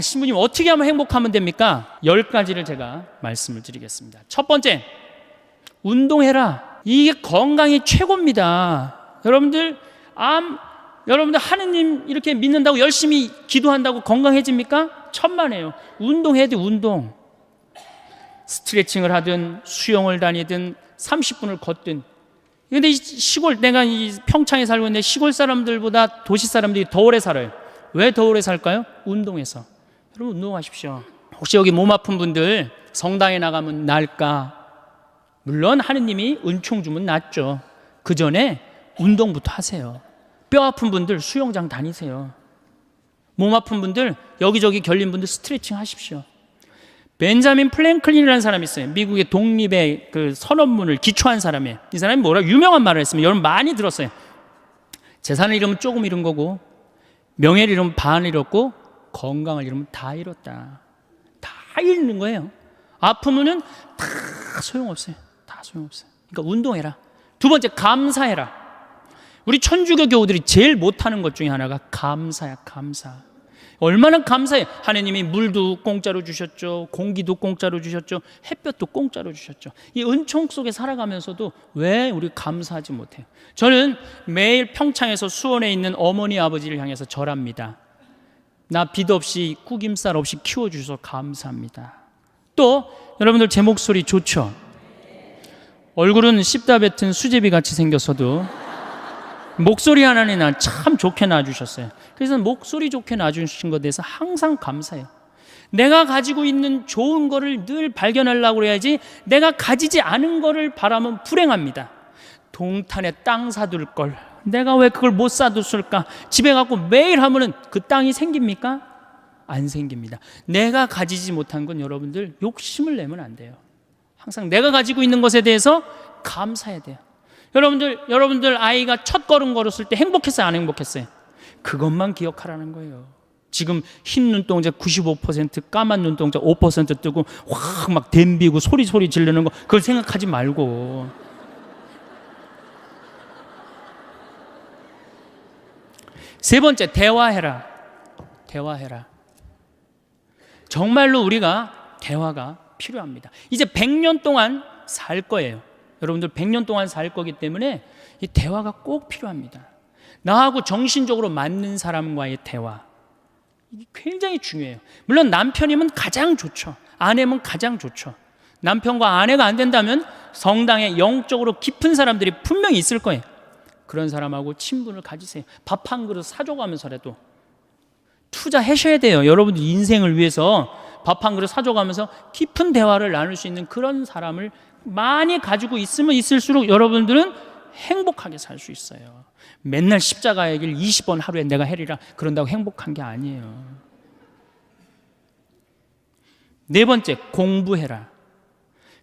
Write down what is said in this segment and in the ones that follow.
신부님 어떻게 하면 행복하면 됩니까? 10가지를 제가 말씀을 드리겠습니다. 첫 번째, 운동해라. 이게 건강이 최고입니다. 여러분들 하느님 이렇게 믿는다고 열심히 기도한다고 건강해집니까? 천만에요. 운동해야 돼. 운동. 스트레칭을 하든 수영을 다니든 30분을 걷든. 근데 내가 이 평창에 살고 있는데 시골 사람들보다 도시 사람들이 더 오래 살아요. 왜 더 오래 살까요? 운동해서. 여러분 운동하십시오. 혹시 여기 몸 아픈 분들 성당에 나가면 나을까? 물론 하느님이 은총 주면 낫죠. 그 전에 운동부터 하세요. 뼈 아픈 분들 수영장 다니세요. 몸 아픈 분들 여기저기 결린 분들 스트레칭 하십시오. 벤자민 플랭클린이라는 사람이 있어요. 미국의 독립의 그 선언문을 기초한 사람이에요. 이 사람이 유명한 말을 했으면 여러분 많이 들었어요. 재산을 잃으면 조금 잃은 거고, 명예를 잃으면 반 잃었고, 건강을 잃으면 다 잃었다. 다 잃는 거예요. 아프면은 다 소용없어요. 다 소용없어요. 그러니까 운동해라. 두 번째, 감사해라. 우리 천주교 교우들이 제일 못하는 것 중에 하나가 감사야. 감사. 얼마나 감사해. 하느님이 물도 공짜로 주셨죠. 공기도 공짜로 주셨죠. 햇볕도 공짜로 주셨죠. 이 은총 속에 살아가면서도 왜 우리 감사하지 못해요? 저는 매일 평창에서 수원에 있는 어머니 아버지를 향해서 절합니다. 나 빚 없이 구김살 없이 키워주셔서 감사합니다. 또 여러분들 제 목소리 좋죠? 얼굴은 씹다 뱉은 수제비 같이 생겼어도 목소리 하나는 참 좋게 낳아주셨어요. 그래서 목소리 좋게 낳아주신 것에 대해서 항상 감사해요. 내가 가지고 있는 좋은 거를 늘 발견하려고 해야지, 내가 가지지 않은 거를 바라면 불행합니다. 동탄에 땅 사둘 걸 내가 왜 그걸 못 사뒀을까? 집에 갖고 매일 하면은 그 땅이 생깁니까? 안 생깁니다. 내가 가지지 못한 건 여러분들 욕심을 내면 안 돼요. 항상 내가 가지고 있는 것에 대해서 감사해야 돼요. 여러분들 아이가 첫 걸음 걸었을 때 행복했어요? 안 행복했어요? 그것만 기억하라는 거예요. 지금 흰 눈동자 95%, 까만 눈동자 5% 뜨고 확 막 댐비고 소리 지르는 거 그걸 생각하지 말고. 세 번째, 대화해라. 대화해라. 정말로 우리가 대화가 필요합니다. 이제 100년 동안 살 거예요. 여러분들 100년 동안 살 거기 때문에 이 대화가 꼭 필요합니다. 나하고 정신적으로 맞는 사람과의 대화, 이게 굉장히 중요해요. 물론 남편이면 가장 좋죠. 아내면 가장 좋죠. 남편과 아내가 안 된다면 성당에 영적으로 깊은 사람들이 분명히 있을 거예요. 그런 사람하고 친분을 가지세요. 밥 한 그릇 사줘가면서라도 투자하셔야 돼요. 여러분들 인생을 위해서 밥 한 그릇 사줘가면서 깊은 대화를 나눌 수 있는 그런 사람을 많이 가지고 있으면 있을수록 여러분들은 행복하게 살 수 있어요. 맨날 십자가의 길 20번 하루에 내가 해리라 그런다고 행복한 게 아니에요. 네 번째, 공부해라.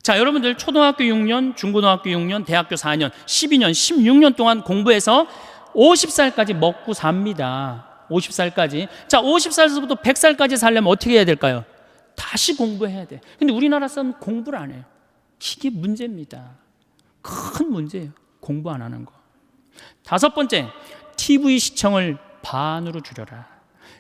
자, 여러분들 초등학교 6년, 중고등학교 6년, 대학교 4년, 12년, 16년 동안 공부해서 50살까지 먹고 삽니다. 50살까지. 자, 50살부터 100살까지 살려면 어떻게 해야 될까요? 다시 공부해야 돼. 근데 우리나라 사람은 공부를 안 해요. 이게 문제입니다. 큰 문제예요. 공부 안 하는 거. 다섯 번째, TV 시청을 반으로 줄여라.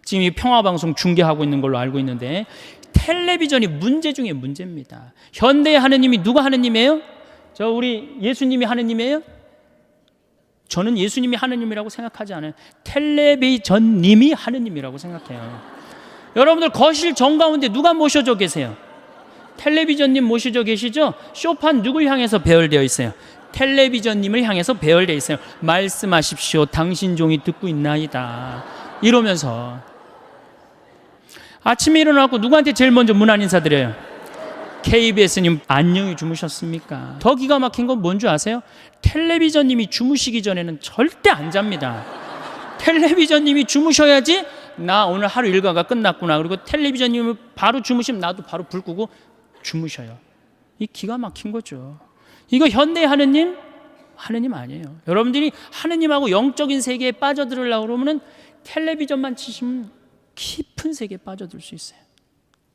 지금 이 평화방송 중계하고 있는 걸로 알고 있는데 텔레비전이 문제 중에 문제입니다. 현대의 하느님이 누가 하느님이에요? 우리 예수님이 하느님이에요? 저는 예수님이 하느님이라고 생각하지 않아요. 텔레비전님이 하느님이라고 생각해요. 여러분들 거실 정가운데 누가 모셔져 계세요? 텔레비전님 모셔져 계시죠? 쇼판 누굴 향해서 배열되어 있어요? 텔레비전님을 향해서 배열되어 있어요. 말씀하십시오. 당신 종이 듣고 있나이다. 이러면서 아침에 일어나고 누구한테 제일 먼저 문안 인사드려요? KBS님 안녕히 주무셨습니까? 더 기가 막힌 건 뭔 줄 아세요? 텔레비전님이 주무시기 전에는 절대 안 잡니다. 텔레비전님이 주무셔야지 나 오늘 하루 일과가 끝났구나. 그리고 텔레비전님이 바로 주무시면 나도 바로 불 끄고 주무셔요. 이 기가 막힌 거죠. 이거 현대 하느님? 하느님 아니에요. 여러분들이 하느님하고 영적인 세계에 빠져들으려고 그러면 텔레비전만 치시면 깊은 세계에 빠져들 수 있어요.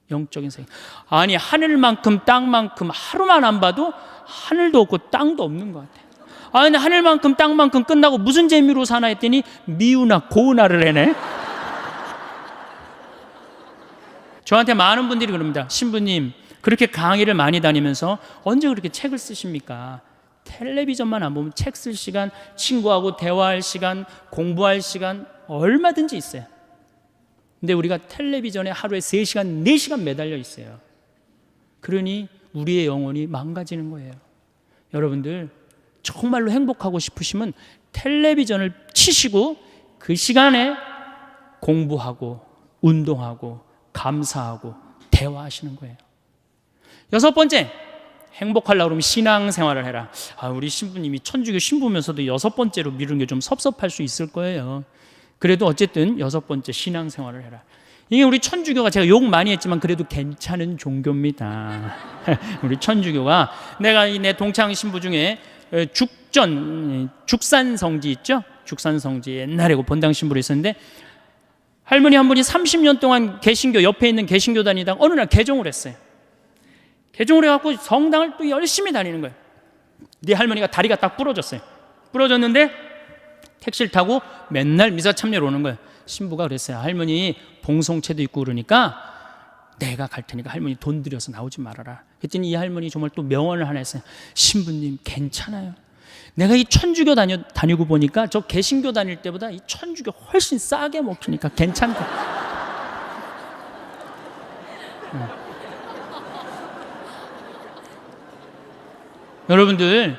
영적인 세계. 아니 하늘만큼 땅만큼 하루만 안 봐도 하늘도 없고 땅도 없는 것 같아요. 아니 하늘만큼 땅만큼 끝나고 무슨 재미로 사나 했더니 미우나 고운하를 해네. 저한테 많은 분들이 그럽니다. 신부님, 그렇게 강의를 많이 다니면서 언제 그렇게 책을 쓰십니까? 텔레비전만 안 보면 책 쓸 시간, 친구하고 대화할 시간, 공부할 시간 얼마든지 있어요. 근데 우리가 텔레비전에 하루에 3시간, 4시간 매달려 있어요. 그러니 우리의 영혼이 망가지는 거예요. 여러분들 정말로 행복하고 싶으시면 텔레비전을 치시고 그 시간에 공부하고 운동하고 감사하고 대화하시는 거예요. 6번째, 행복하려고 그러면 신앙생활을 해라. 우리 신부님이 천주교 신부면서도 6번째로 미루는 게 좀 섭섭할 수 있을 거예요. 그래도 어쨌든 6번째, 신앙생활을 해라. 이게 우리 천주교가, 제가 욕 많이 했지만 그래도 괜찮은 종교입니다. 우리 천주교가, 내가 내 동창 신부 중에 죽산성지 있죠? 죽산성지 옛날에 그 본당 신부로 있었는데, 할머니 한 분이 30년 동안 개신교, 옆에 있는 개신교 다니다가 어느 날 개종을 했어요. 개종을 해갖고 성당을 또 열심히 다니는 거예요. 네 할머니가 다리가 딱 부러졌어요. 부러졌는데 택시를 타고 맨날 미사 참여로 오는 거예요. 신부가 그랬어요. 할머니 봉송체도 있고 그러니까 내가 갈 테니까 할머니 돈 들여서 나오지 말아라. 그랬더니 이 할머니 정말 또 명언을 하나 했어요. 신부님 괜찮아요. 내가 이 천주교 다니고 보니까 저 개신교 다닐 때보다 이 천주교 훨씬 싸게 먹히니까 괜찮다. 여러분들,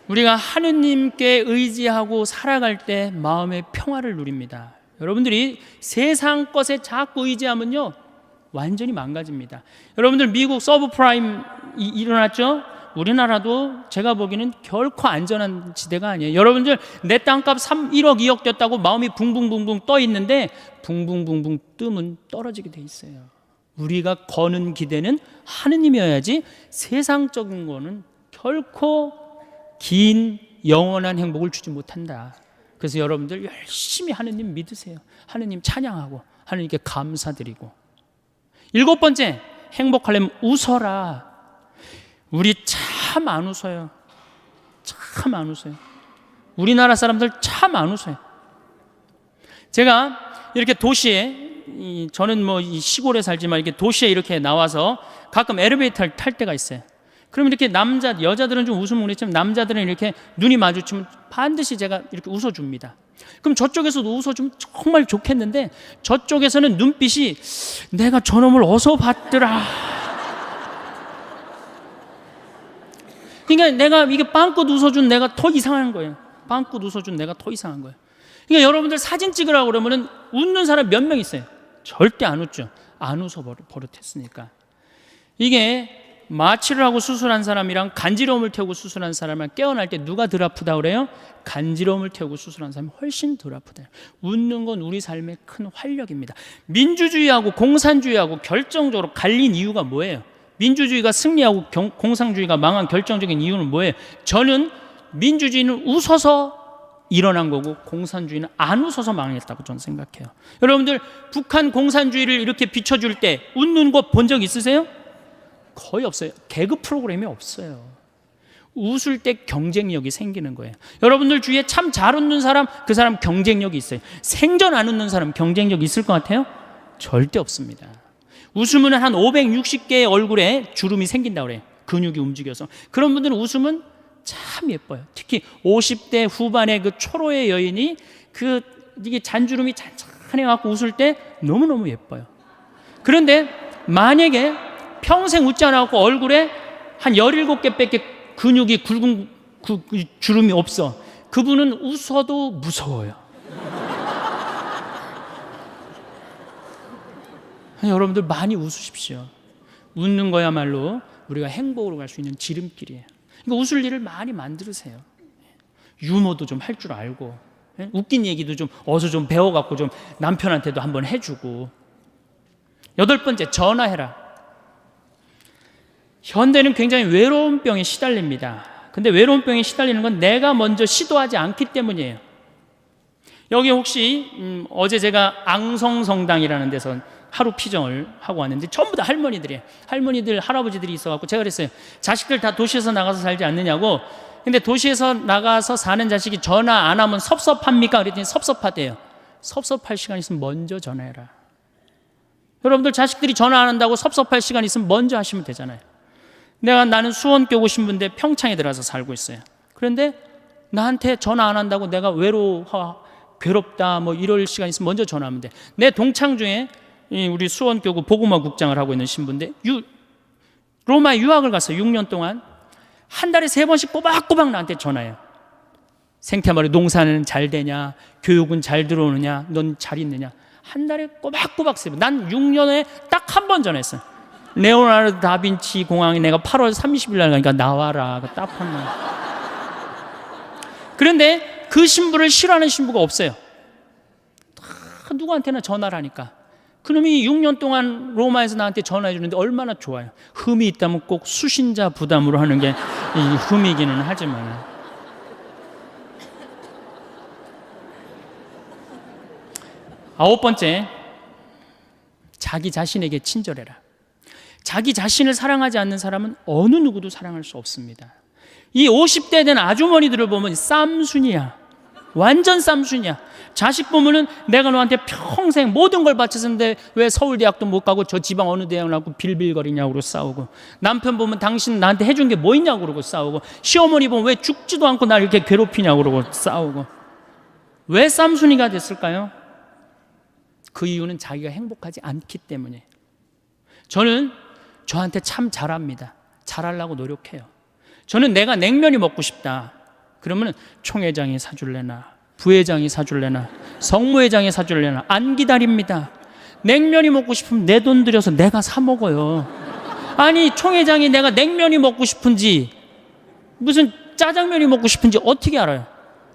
우리가 하느님께 의지하고 살아갈 때 마음의 평화를 누립니다. 여러분들이 세상 것에 자꾸 의지하면요 완전히 망가집니다. 여러분들 미국 서브프라임 일어났죠? 우리나라도 제가 보기에는 결코 안전한 지대가 아니에요. 여러분들 내 땅값 1억 2억 됐다고 마음이 붕붕붕붕 떠 있는데 붕붕붕붕 뜨면 떨어지게 돼 있어요. 우리가 거는 기대는 하느님이어야지 세상적인 거는 결코 긴 영원한 행복을 주지 못한다. 그래서 여러분들 열심히 하느님 믿으세요. 하느님 찬양하고 하느님께 감사드리고. 7번째, 행복하려면 웃어라. 우리 참 안 웃어요. 참 안 웃어요. 우리나라 사람들 참 안 웃어요. 제가 이렇게 도시에, 저는 뭐 이 시골에 살지만 이렇게 도시에 이렇게 나와서 가끔 엘리베이터를 탈 때가 있어요. 그럼 이렇게 여자들은 좀 웃으면 그렇지만 남자들은 이렇게 눈이 마주치면 반드시 제가 이렇게 웃어줍니다. 그럼 저쪽에서도 웃어주면 정말 좋겠는데 저쪽에서는 눈빛이 내가 저놈을 어서 봤더라. 그러니까 내가 이게 빵긋 웃어준 내가 더 이상한 거예요. 빵긋 웃어준 내가 더 이상한 거예요. 그러니까 여러분들 사진 찍으라고 그러면은 웃는 사람 몇 명 있어요. 절대 안 웃죠. 안 웃어 버릇했으니까. 이게 마취를 하고 수술한 사람이랑 간지러움을 태우고 수술한 사람이랑 깨어날 때 누가 덜 아프다 그래요? 간지러움을 태우고 수술한 사람이 훨씬 덜 아프다. 웃는 건 우리 삶의 큰 활력입니다. 민주주의하고 공산주의하고 결정적으로 갈린 이유가 뭐예요? 민주주의가 승리하고 공산주의가 망한 결정적인 이유는 뭐예요? 저는 민주주의는 웃어서 일어난 거고 공산주의는 안 웃어서 망했다고 저는 생각해요. 여러분들 북한 공산주의를 이렇게 비춰줄 때 웃는 거 본 적 있으세요? 거의 없어요. 개그 프로그램이 없어요. 웃을 때 경쟁력이 생기는 거예요. 여러분들 주위에 참 잘 웃는 사람, 그 사람 경쟁력이 있어요. 생전 안 웃는 사람 경쟁력 있을 것 같아요? 절대 없습니다. 웃으면 한 560개의 얼굴에 주름이 생긴다고 그래요. 근육이 움직여서. 그런 분들은 웃으면 참 예뻐요. 특히 50대 후반의 그 초로의 여인이 이게 잔주름이 잔잔해 갖고 웃을 때 너무너무 예뻐요. 그런데 만약에 평생 웃지 않아갖고 얼굴에 한 17개밖에 근육이 굵은 주름이 없어. 그분은 웃어도 무서워요. 여러분들 많이 웃으십시오. 웃는 거야말로 우리가 행복으로 갈 수 있는 지름길이에요. 그러니까 웃을 일을 많이 만들으세요. 유머도 좀 할 줄 알고, 웃긴 얘기도 좀 어서 좀 배워갖고 좀 남편한테도 한번 해주고. 8번째, 전화해라. 현대는 굉장히 외로운 병에 시달립니다. 근데 외로운 병에 시달리는 건 내가 먼저 시도하지 않기 때문이에요. 여기 혹시 어제 제가 앙성성당이라는 데서 하루 피정을 하고 왔는데 전부 다 할머니들이에요. 할머니들, 할아버지들이 있어갖고 제가 그랬어요. 자식들 다 도시에서 나가서 살지 않느냐고. 근데 도시에서 나가서 사는 자식이 전화 안 하면 섭섭합니까? 그랬더니 섭섭하대요. 섭섭할 시간 있으면 먼저 전화해라. 여러분들 자식들이 전화 안 한다고 섭섭할 시간 있으면 먼저 하시면 되잖아요. 나는 수원교구 신부인데 평창에 들어서 살고 있어요. 그런데 나한테 전화 안 한다고 내가 외로워, 괴롭다 뭐 이럴 시간 있으면 먼저 전화하면 돼. 내 동창 중에 우리 수원교구 복음화 국장을 하고 있는 신부인데 로마에 유학을 갔어요. 6년 동안 한 달에 3번씩 꼬박꼬박 나한테 전화해요. 생태마을 농사는 잘 되냐, 교육은 잘 들어오느냐, 넌 잘 있느냐. 한 달에 꼬박꼬박 쓰고 난 6년에 딱 한 번 전화했어요. 레오나르도 다빈치 공항에 내가 8월 30일 날 가니까 나와라. 딱 한 번. 그런데 그 신부를 싫어하는 신부가 없어요. 다 누구한테나 전화를 하니까. 그놈이 6년 동안 로마에서 나한테 전화해 주는데 얼마나 좋아요. 흠이 있다면 꼭 수신자 부담으로 하는 게 흠이기는 하지만. 아홉 번째, 자기 자신에게 친절해라. 자기 자신을 사랑하지 않는 사람은 어느 누구도 사랑할 수 없습니다. 이 50대 된 아주머니들을 보면 쌈순이야. 완전 쌈순이야. 자식 보면은 내가 너한테 평생 모든 걸 바쳤는데 왜 서울대학도 못 가고 저 지방 어느 대학을 나고 빌빌거리냐고 그러고 싸우고, 남편 보면 당신 나한테 해준 게 뭐 있냐고 그러고 싸우고, 시어머니 보면 왜 죽지도 않고 날 이렇게 괴롭히냐고 그러고 싸우고. 왜 쌈순이가 됐을까요? 그 이유는 자기가 행복하지 않기 때문에. 저는 저한테 참 잘합니다. 잘하려고 노력해요. 저는 내가 냉면이 먹고 싶다 그러면 총회장이 사줄래나, 부회장이 사줄래나, 성무회장이 사줄래나 안 기다립니다. 냉면이 먹고 싶으면 내 돈 들여서 내가 사 먹어요. 아니 총회장이 내가 냉면이 먹고 싶은지 무슨 짜장면이 먹고 싶은지 어떻게 알아요?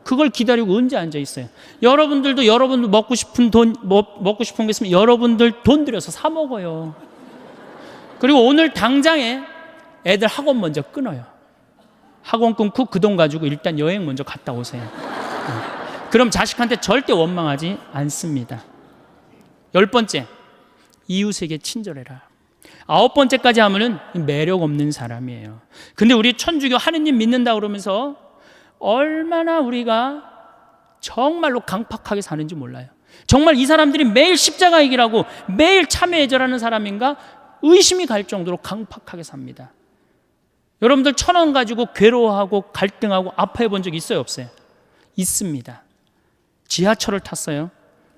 그걸 기다리고 언제 앉아 있어요? 여러분들도 여러분들 먹고 싶은 먹고 싶은 게 있으면 여러분들 돈 들여서 사 먹어요. 그리고 오늘 당장에 애들 학원 먼저 끊어요. 학원 끊고 그 돈 가지고 일단 여행 먼저 갔다 오세요. 그럼 자식한테 절대 원망하지 않습니다. 10번째, 이웃에게 친절해라. 9번째까지 하면은 매력 없는 사람이에요. 근데 우리 천주교 하느님 믿는다 그러면서 얼마나 우리가 정말로 강팍하게 사는지 몰라요. 정말 이 사람들이 매일 십자가 얘기라고 매일 참회 예절하는 사람인가 의심이 갈 정도로 강팍하게 삽니다. 여러분들 1,000원 가지고 괴로워하고 갈등하고 아파해 본 적 있어요, 없어요? 있습니다. 지하철을 탔어요.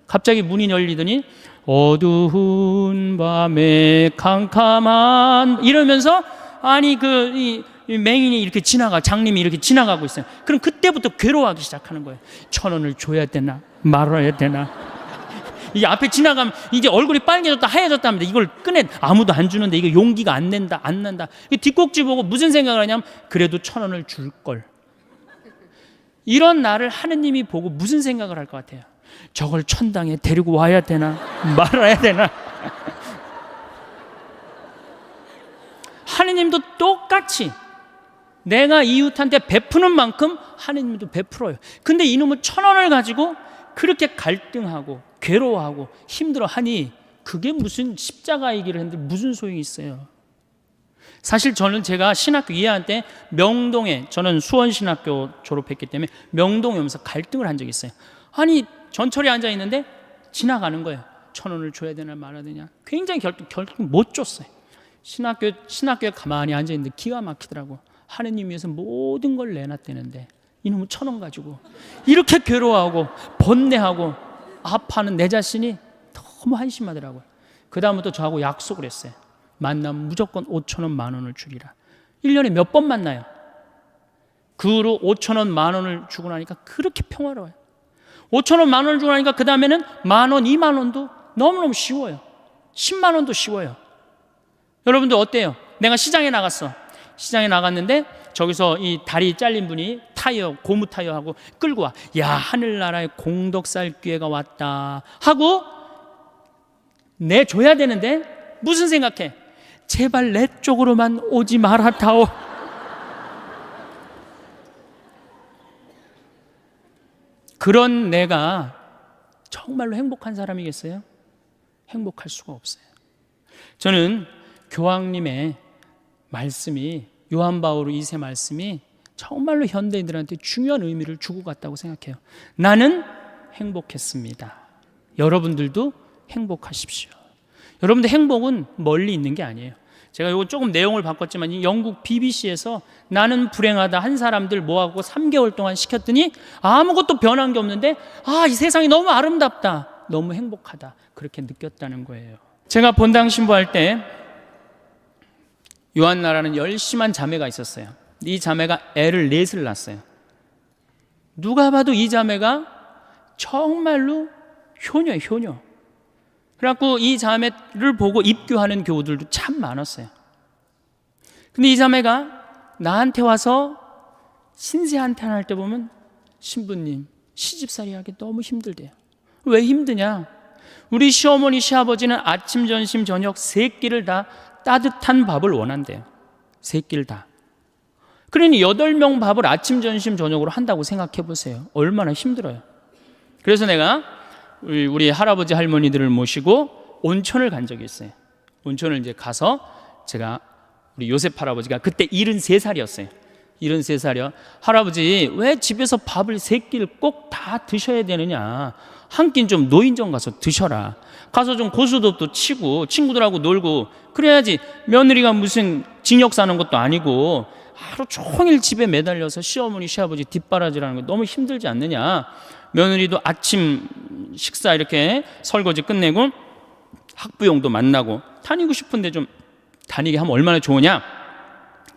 갑자기 문이 열리더니 어두운 밤에 캄캄한 이러면서 아니 이 맹인이 이렇게 장님이 이렇게 지나가고 있어요. 그럼 그때부터 괴로워하기 시작하는 거예요. 1,000원을 줘야 되나 말아야 되나. 이게 앞에 지나가면 이제 얼굴이 빨개졌다 하얘졌다 합니다. 이걸 꺼내 아무도 안 주는데 이게 용기가 안 난다. 뒷꼭지 보고 무슨 생각을 하냐면 그래도 1,000원을 줄 걸. 이런 나를 하느님이 보고 무슨 생각을 할 것 같아요? 저걸 천당에 데리고 와야 되나 말아야 되나. 하느님도 똑같이 내가 이웃한테 베푸는 만큼 하느님도 베풀어요. 근데 이놈은 1,000원을 가지고 그렇게 갈등하고 괴로워하고 힘들어하니 그게 무슨 십자가 얘기를 했는데 무슨 소용이 있어요? 사실 제가 신학교 2학년 때 명동에, 저는 수원신학교 졸업했기 때문에 명동에 오면서 갈등을 한 적이 있어요. 아니 전철에 앉아 있는데 지나가는 거예요. 1,000원을 줘야 되나 말아야 되냐. 굉장히 결국 못 줬어요. 신학교에 가만히 앉아 있는데 기가 막히더라고. 하느님 위해서 모든 걸 내놨대는데 이놈은 1,000원 가지고 이렇게 괴로워하고 번뇌하고 아파하는 내 자신이 너무 한심하더라고요. 그 다음부터 저하고 약속을 했어요. 만나면 무조건 5,000원, 10,000원을 주리라. 1년에 몇 번 만나요? 그 후로 5,000원, 10,000원을 주고 나니까 그렇게 평화로워요. 5,000원, 10,000원을 주고 나니까 그 다음에는 10,000원, 20,000원도 너무너무 쉬워요. 10만 원도 쉬워요. 여러분들 어때요? 내가 시장에 나갔어. 시장에 나갔는데 저기서 이 다리 잘린 분이 고무 타이어하고 끌고 와. 야, 하늘나라의 공덕살 기회가 왔다 하고 내줘야 되는데 무슨 생각해? 제발 내 쪽으로만 오지 말아다오. 그런 내가 정말로 행복한 사람이겠어요? 행복할 수가 없어요. 저는 교황님의 말씀이, 요한 바오로 2세 말씀이 정말로 현대인들한테 중요한 의미를 주고 갔다고 생각해요. 나는 행복했습니다. 여러분들도 행복하십시오. 여러분들 행복은 멀리 있는 게 아니에요. 제가 이거 조금 내용을 바꿨지만 이 영국 BBC에서 나는 불행하다 한 사람들 모아갖고 3개월 동안 시켰더니 아무것도 변한 게 없는데 이 세상이 너무 아름답다, 너무 행복하다, 그렇게 느꼈다는 거예요. 제가 본당 신부할 때 요한나라는 열심한 자매가 있었어요. 이 자매가 애를 넷을 낳았어요. 누가 봐도 이 자매가 정말로 효녀예요, 효녀. 그래갖고 이 자매를 보고 입교하는 교우들도 참 많았어요. 근데 이 자매가 나한테 와서 신세 한탄할 때 보면 신부님, 시집살이 하기 너무 힘들대요. 왜 힘드냐? 우리 시어머니, 시아버지는 아침, 점심, 저녁 세 끼를 다 따뜻한 밥을 원한대요. 세 끼를 다. 그러니 8명 밥을 아침, 점심, 저녁으로 한다고 생각해 보세요. 얼마나 힘들어요. 그래서 내가 우리 할아버지 할머니들을 모시고 온천을 간 적이 있어요. 온천을 이제 가서 제가 우리 요셉 할아버지가 그때 73살이었어요. 73살이요. 할아버지, 왜 집에서 밥을 3끼를 꼭 다 드셔야 되느냐? 한 끼는 좀 노인정 가서 드셔라. 가서 좀 고수톱도 치고 친구들하고 놀고 그래야지. 며느리가 무슨 징역 사는 것도 아니고 하루 종일 집에 매달려서 시어머니, 시아버지 뒷바라지라는 거 너무 힘들지 않느냐? 며느리도 아침 식사 이렇게 설거지 끝내고 학부형도 만나고 다니고 싶은데 좀 다니게 하면 얼마나 좋으냐?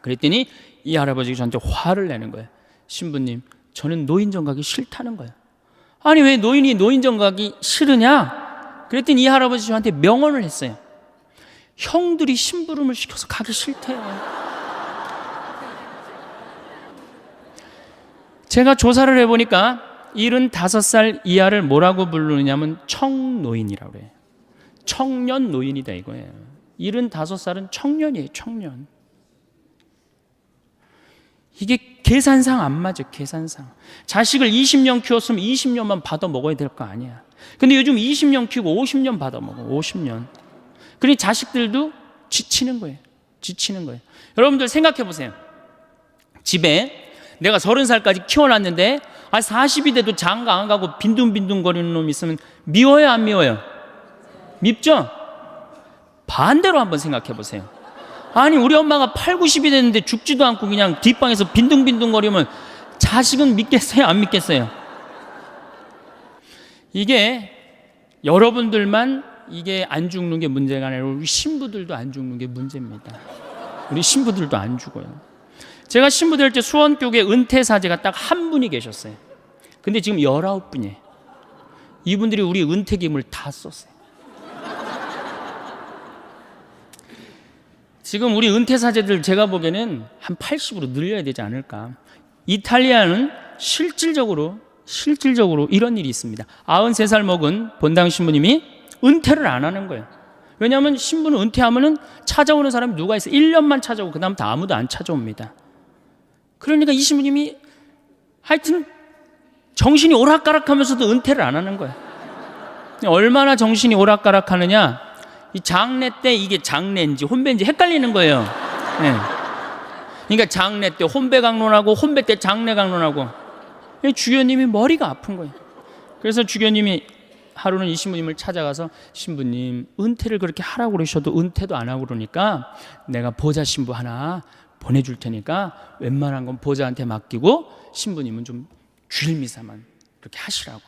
그랬더니 이 할아버지가 저한테 화를 내는 거예요. 신부님, 저는 노인정 가기 싫다는 거예요. 아니, 왜 노인이 노인정 가기 싫으냐? 그랬더니 이 할아버지 저한테 명언을 했어요. 형들이 심부름을 시켜서 가기 싫대요. 제가 조사를 해보니까 75살 이하를 뭐라고 부르느냐면 청노인이라고 그래요. 청년 노인이다 이거예요. 75살은 청년이에요, 청년. 이게 계산상 안 맞아, 계산상. 자식을 20년 키웠으면 20년만 받아 먹어야 될 거 아니야. 근데 요즘 20년 키우고 50년 받아 먹어, 50년. 그러니 자식들도 지치는 거예요, 지치는 거예요. 여러분들 생각해 보세요. 집에 내가 30살까지 키워놨는데 40이 돼도 장가 안 가고 빈둥빈둥거리는 놈이 있으면 미워요, 안 미워요? 밉죠? 반대로 한번 생각해 보세요. 아니, 우리 엄마가 8, 90이 됐는데 죽지도 않고 그냥 뒷방에서 빈둥빈둥거리면 자식은 믿겠어요, 안 믿겠어요? 이게 여러분들만 이게 안 죽는 게 문제가 아니라 우리 신부들도 안 죽는 게 문제입니다. 우리 신부들도 안 죽어요. 제가 신부 될 때 수원교회 은퇴사제가 딱 한 분이 계셨어요. 근데 지금 19분이에요. 이분들이 우리 은퇴금을 다 썼어요. 지금 우리 은퇴사제들 제가 보기에는 한 80으로 늘려야 되지 않을까. 이탈리아는 실질적으로 이런 일이 있습니다. 93살 먹은 본당 신부님이 은퇴를 안 하는 거예요. 왜냐하면 신부는 은퇴하면 찾아오는 사람이 누가 있어요? 1년만 찾아오고 그 다음부터 아무도 안 찾아옵니다. 그러니까 이 신부님이 하여튼 정신이 오락가락하면서도 은퇴를 안 하는 거예요. 얼마나 정신이 오락가락하느냐, 이 장례 때 이게 장례인지 혼배인지 헷갈리는 거예요. 네. 그러니까 장례 때 혼배 강론하고 혼배 때 장례 강론하고 주교님이 머리가 아픈 거예요. 그래서 주교님이 하루는 이 신부님을 찾아가서 신부님, 은퇴를 그렇게 하라고 그러셔도 은퇴도 안 하고 그러니까 내가 보좌 신부 하나 보내줄 테니까 웬만한 건 보좌한테 맡기고 신부님은 좀 주일 미사만 그렇게 하시라고.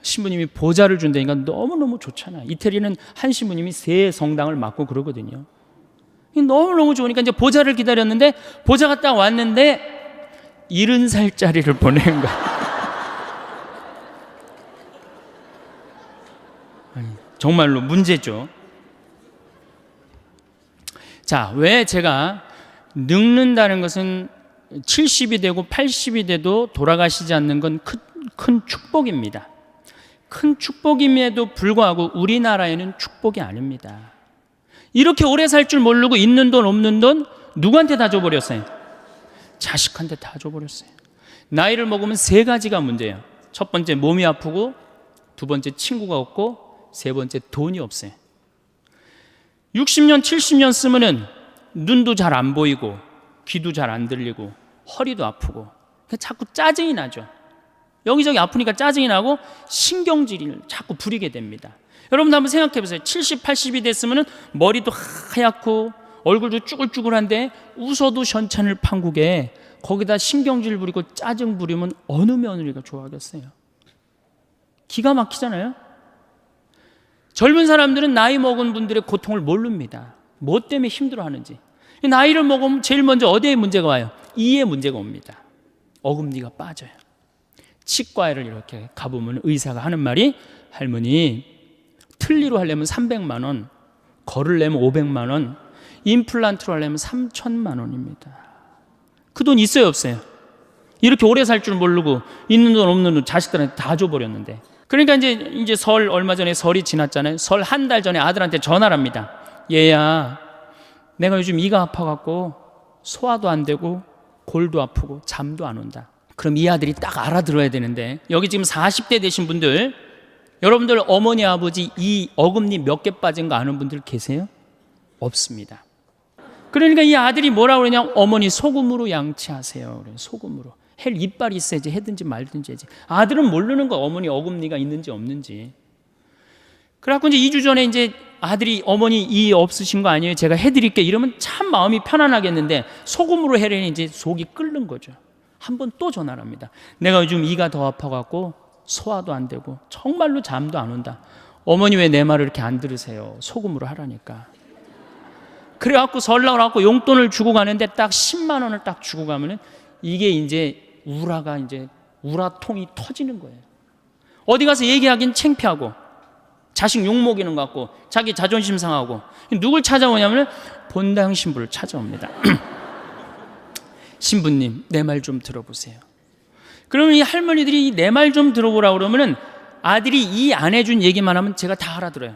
신부님이 보좌를 준다니까 너무너무 좋잖아. 이태리는 한 신부님이 3성당을 맡고 그러거든요. 너무너무 좋으니까 이제 보좌를 기다렸는데 보좌가 딱 왔는데 70살짜리를 보낸 거야. 정말로 문제죠. 자, 왜 제가 늙는다는 것은 70이 되고 80이 돼도 돌아가시지 않는 건 큰 축복입니다. 큰 축복임에도 불구하고 우리나라에는 축복이 아닙니다. 이렇게 오래 살 줄 모르고 있는 돈 없는 돈 누구한테 다 줘버렸어요? 자식한테 다 줘버렸어요. 나이를 먹으면 3가지가 문제예요. 첫 번째 몸이 아프고, 두 번째 친구가 없고, 세 번째 돈이 없어요. 60년 70년 쓰면은 눈도 잘 안 보이고 귀도 잘 안 들리고 허리도 아프고 자꾸 짜증이 나죠. 여기저기 아프니까 짜증이 나고 신경질을 자꾸 부리게 됩니다. 여러분도 한번 생각해 보세요. 70, 80이 됐으면 머리도 하얗고 얼굴도 쭈글쭈글한데 웃어도 현찬을 판국에 거기다 신경질 부리고 짜증 부리면 어느 며느리가 좋아하겠어요? 기가 막히잖아요. 젊은 사람들은 나이 먹은 분들의 고통을 모릅니다. 뭐 때문에 힘들어하는지. 나이를 먹으면 제일 먼저 어디에 문제가 와요? 이에 문제가 옵니다. 어금니가 빠져요. 치과에를 이렇게 가보면 의사가 하는 말이, 할머니 틀니로 하려면 300만 원, 걸으려면 500만 원, 임플란트로 하려면 3천만 원입니다. 그 돈 있어요 없어요? 이렇게 오래 살 줄 모르고 있는 돈 없는 돈 자식들한테 다 줘버렸는데. 그러니까 이제 설 얼마 전에 설이 지났잖아요. 설 한 달 전에 아들한테 전화를 합니다. 얘야, 내가 요즘 이가 아파갖고 소화도 안 되고 골도 아프고 잠도 안 온다. 그럼 이 아들이 딱 알아들어야 되는데, 여기 지금 40대 되신 분들, 여러분들 어머니 아버지 이 어금니 몇 개 빠진 거 아는 분들 계세요? 없습니다. 그러니까 이 아들이 뭐라고 그러냐, 어머니 소금으로 양치하세요. 그래요. 소금으로. 헬 이빨이 있어야지 해든지 말든지 해야지. 아들은 모르는 거, 어머니 어금니가 있는지 없는지. 그래갖고 이제 2주 전에 이제 아들이 어머니 이 없으신 거 아니에요? 제가 해드릴게. 이러면 참 마음이 편안하겠는데 소금으로 해려니 이제 속이 끓는 거죠. 한 번 또 전화를 합니다. 내가 요즘 이가 더 아파갖고 소화도 안 되고 정말로 잠도 안 온다. 어머니 왜 내 말을 이렇게 안 들으세요? 소금으로 하라니까. 그래갖고 설날을 갖고 용돈을 주고 가는데 딱 10만 원을 딱 주고 가면은 이게 이제 우라통이 터지는 거예요. 어디 가서 얘기하긴 창피하고 자식 욕먹이는 것 같고 자기 자존심 상하고. 누굴 찾아오냐면 본당 신부를 찾아옵니다. 신부님, 내 말 좀 들어보세요. 그러면 이 할머니들이 내 말 좀 들어보라고 그러면은 아들이 이 안 해준 얘기만 하면 제가 다 알아들어요.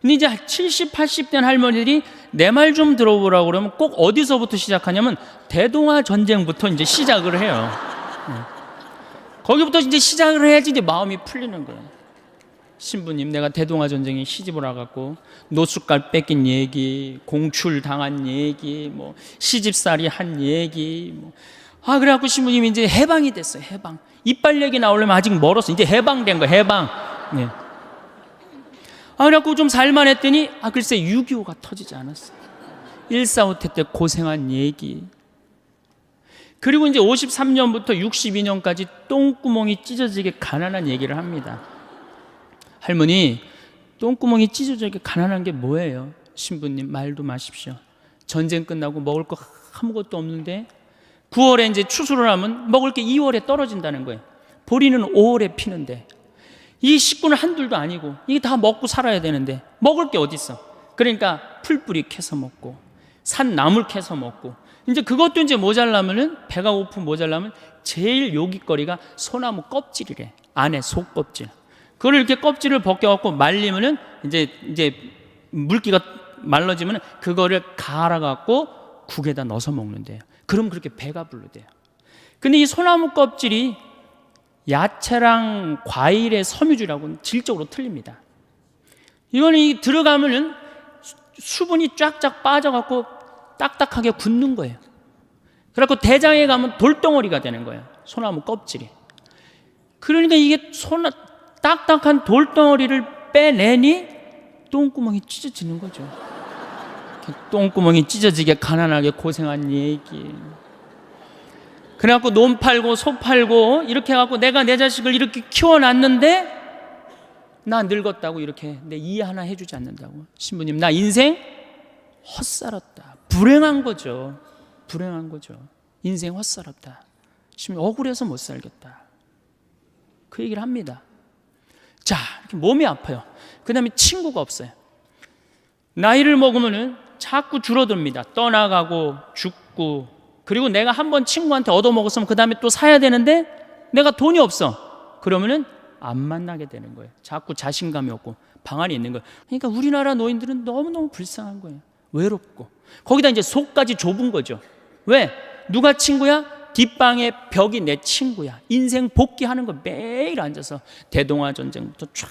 근데 이제 70, 80 된 할머니들이 내 말 좀 들어보라고 그러면 꼭 어디서부터 시작하냐면 대동아 전쟁부터 이제 시작을 해요. 거기부터 이제 시작을 해야지 이제 마음이 풀리는 거예요. 신부님, 내가 대동아 전쟁에 시집을 와갖고 노숙갈 뺏긴 얘기, 공출 당한 얘기, 뭐 시집살이 한 얘기, 그래갖고 신부님이 이제 해방이 됐어요. 해방. 이빨 얘기 나오려면 아직 멀었어. 이제 해방된 거예요. 해방. 네. 그래갖고 좀 살만했더니 글쎄 6.25가 터지지 않았어요. 1.45태 때 고생한 얘기. 그리고 이제 53년부터 62년까지 똥구멍이 찢어지게 가난한 얘기를 합니다. 할머니, 똥구멍이 찢어지게 가난한 게 뭐예요? 신부님, 말도 마십시오. 전쟁 끝나고 먹을 거 아무것도 없는데 9월에 이제 추수를 하면 먹을 게 2월에 떨어진다는 거예요. 보리는 5월에 피는데 이 식구는 한둘도 아니고 이게 다 먹고 살아야 되는데 먹을 게 어디 있어? 그러니까 풀뿌리 캐서 먹고 산 나물 캐서 먹고, 이제 그것도 이제 모자라면은, 배가 고프 모자라면 제일 요깃거리가 소나무 껍질이래. 안에 속껍질. 그걸 이렇게 껍질을 벗겨갖고 말리면은 이제 물기가 말라지면 그거를 갈아갖고 국에다 넣어서 먹는데요. 그럼 그렇게 배가 부르대요. 근데 이 소나무 껍질이 야채랑 과일의 섬유질하고는 질적으로 틀립니다. 이거는 들어가면은 수분이 쫙쫙 빠져갖고 딱딱하게 굳는 거예요. 그래갖고 대장에 가면 돌덩어리가 되는 거예요. 소나무 껍질이. 그러니까 이게 딱딱한 돌덩어리를 빼내니 똥구멍이 찢어지는 거죠. 똥구멍이 찢어지게 가난하게 고생한 얘기. 그래갖고 논 팔고 소 팔고 이렇게 해갖고 내가 내 자식을 이렇게 키워놨는데 나 늙었다고 이렇게 내 이해 하나 해주지 않는다고. 신부님, 나 인생 헛살았다. 불행한 거죠. 불행한 거죠. 인생 헛살았다. 신부님, 억울해서 못 살겠다. 그 얘기를 합니다. 자, 이렇게 몸이 아파요. 그 다음에 친구가 없어요. 나이를 먹으면은 자꾸 줄어듭니다. 떠나가고 죽고. 그리고 내가 한번 친구한테 얻어먹었으면 그 다음에 또 사야 되는데 내가 돈이 없어. 그러면은 안 만나게 되는 거예요. 자꾸 자신감이 없고 방안이 있는 거예요. 그러니까 우리나라 노인들은 너무너무 불쌍한 거예요. 외롭고. 거기다 이제 속까지 좁은 거죠. 왜? 누가 친구야? 뒷방에 벽이 내 친구야. 인생 복귀하는 거 매일 앉아서 대동아 전쟁부터 쫙.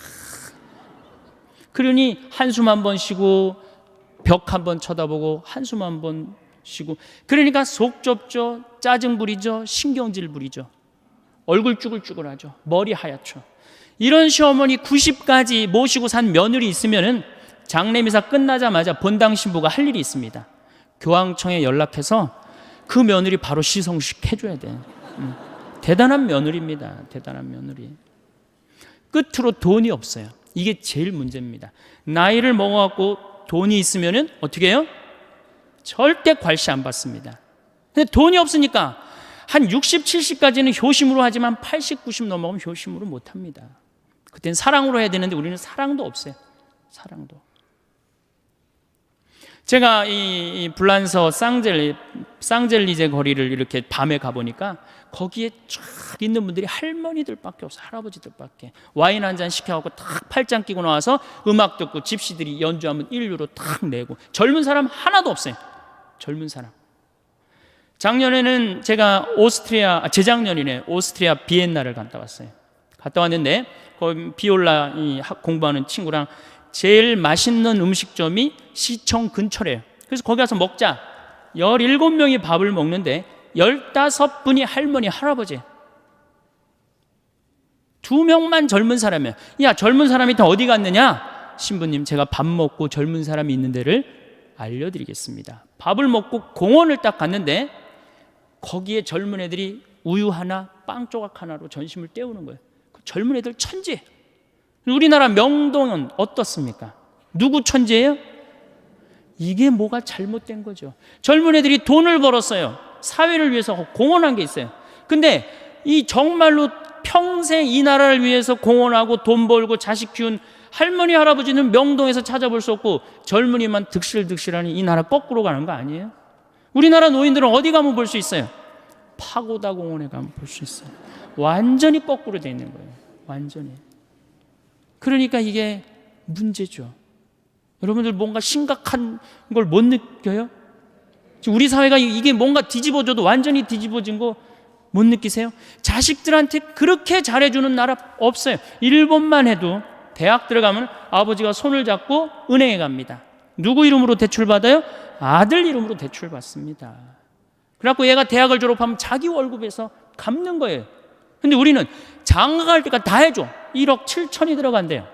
그러니 한숨 한 번 쉬고 벽 한 번 쳐다보고 한숨 한 번 쉬고. 그러니까 속 좁죠. 짜증 부리죠. 신경질 부리죠. 얼굴 쭈글쭈글하죠. 머리 하얗죠. 이런 시어머니 90까지 모시고 산 며느리 있으면은 장례미사 끝나자마자 본당 신부가 할 일이 있습니다. 교황청에 연락해서 그 며느리 바로 시성식 해줘야 돼. 대단한 며느리입니다. 대단한 며느리. 끝으로 돈이 없어요. 이게 제일 문제입니다. 나이를 먹어갖고 돈이 있으면은 어떻게 해요? 절대 괄시 안 받습니다. 근데 돈이 없으니까 한 60, 70까지는 효심으로 하지만 80, 90 넘어가면 효심으로 못 합니다. 그땐 사랑으로 해야 되는데 우리는 사랑도 없어요. 사랑도. 제가 이 불란서 쌍젤리제 거리를 이렇게 밤에 가보니까 거기에 쫙 있는 분들이 할머니들밖에 없어요. 할아버지들밖에. 와인 한 잔 시켜갖고 탁 팔짱 끼고 나와서 음악 듣고 집시들이 연주하면 1유로 탁 내고. 젊은 사람 하나도 없어요. 젊은 사람. 작년에는 제가 재작년이네, 오스트리아 비엔나를 갔다 왔어요. 갔다 왔는데 거기 비올라 공부하는 친구랑 제일 맛있는 음식점이 시청 근처래요. 그래서 거기 가서 먹자. 17명이 밥을 먹는데 15분이 할머니, 할아버지. 2명만 젊은 사람이야. 야, 젊은 사람이 다 어디 갔느냐? 신부님, 제가 밥 먹고 젊은 사람이 있는 데를 알려드리겠습니다. 밥을 먹고 공원을 딱 갔는데 거기에 젊은 애들이 우유 하나, 빵 조각 하나로 전심을 때우는 거예요. 그 젊은 애들 천재. 우리나라 명동은 어떻습니까? 누구 천재예요? 이게 뭐가 잘못된 거죠. 젊은 애들이 돈을 벌었어요. 사회를 위해서 공헌한 게 있어요. 근데 이 정말로 평생 이 나라를 위해서 공헌하고 돈 벌고 자식 키운 할머니, 할아버지는 명동에서 찾아볼 수 없고 젊은이만 득실득실하니 이 나라 거꾸로 가는 거 아니에요? 우리나라 노인들은 어디 가면 볼 수 있어요? 파고다 공원에 가면 볼 수 있어요. 완전히 거꾸로 돼 있는 거예요. 완전히. 그러니까 이게 문제죠. 여러분들 뭔가 심각한 걸 못 느껴요? 우리 사회가 이게 뭔가 뒤집어져도 완전히 뒤집어진 거 못 느끼세요? 자식들한테 그렇게 잘해주는 나라 없어요. 일본만 해도 대학 들어가면 아버지가 손을 잡고 은행에 갑니다. 누구 이름으로 대출받아요? 아들 이름으로 대출받습니다. 그래갖고 얘가 대학을 졸업하면 자기 월급에서 갚는 거예요. 근데 우리는 장가갈 때까지 다 해줘. 1억 7천이 들어간대요.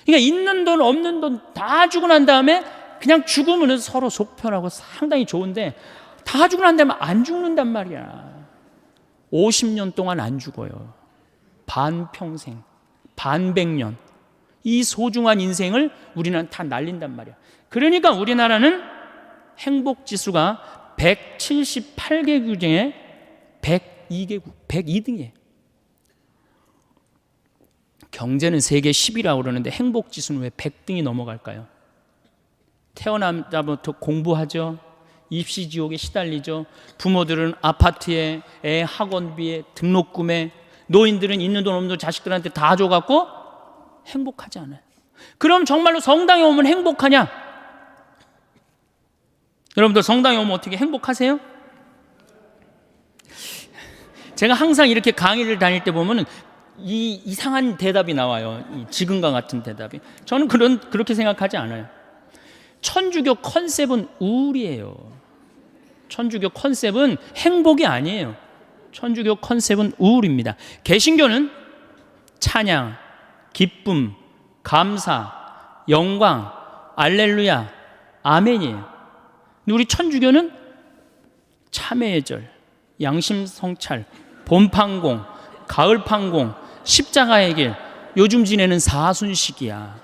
그러니까 있는 돈 없는 돈 다 주고 난 다음에 그냥 죽으면 서로 속편하고 상당히 좋은데 다 주고 난 다음에 안 죽는단 말이야. 50년 동안 안 죽어요. 반평생, 반백년. 이 소중한 인생을 우리는 다 날린단 말이야. 그러니까 우리나라는 행복지수가 178개국 중에 102개국, 102등이에요. 경제는 세계 10위라고 그러는데 행복지수는 왜 100등이 넘어갈까요? 태어나자부터 공부하죠. 입시지옥에 시달리죠. 부모들은 아파트에, 애 학원비에, 등록금에, 노인들은 있는 돈 없는 돈 자식들한테 다 줘갖고 행복하지 않아요. 그럼 정말로 성당에 오면 행복하냐? 여러분들 성당에 오면 어떻게 행복하세요? 제가 항상 이렇게 강의를 다닐 때 보면 이 이상한 대답이 나와요. 이 지금과 같은 대답이. 저는 그렇게 생각하지 않아요. 천주교 컨셉은 우울이에요. 천주교 컨셉은 행복이 아니에요. 천주교 컨셉은 우울입니다. 개신교는 찬양, 기쁨, 감사, 영광, 알렐루야, 아멘이에요. 근데 우리 천주교는 참회의 절, 양심 성찰, 봄판공, 가을판공, 십자가의 길, 요즘 지내는 사순식이야.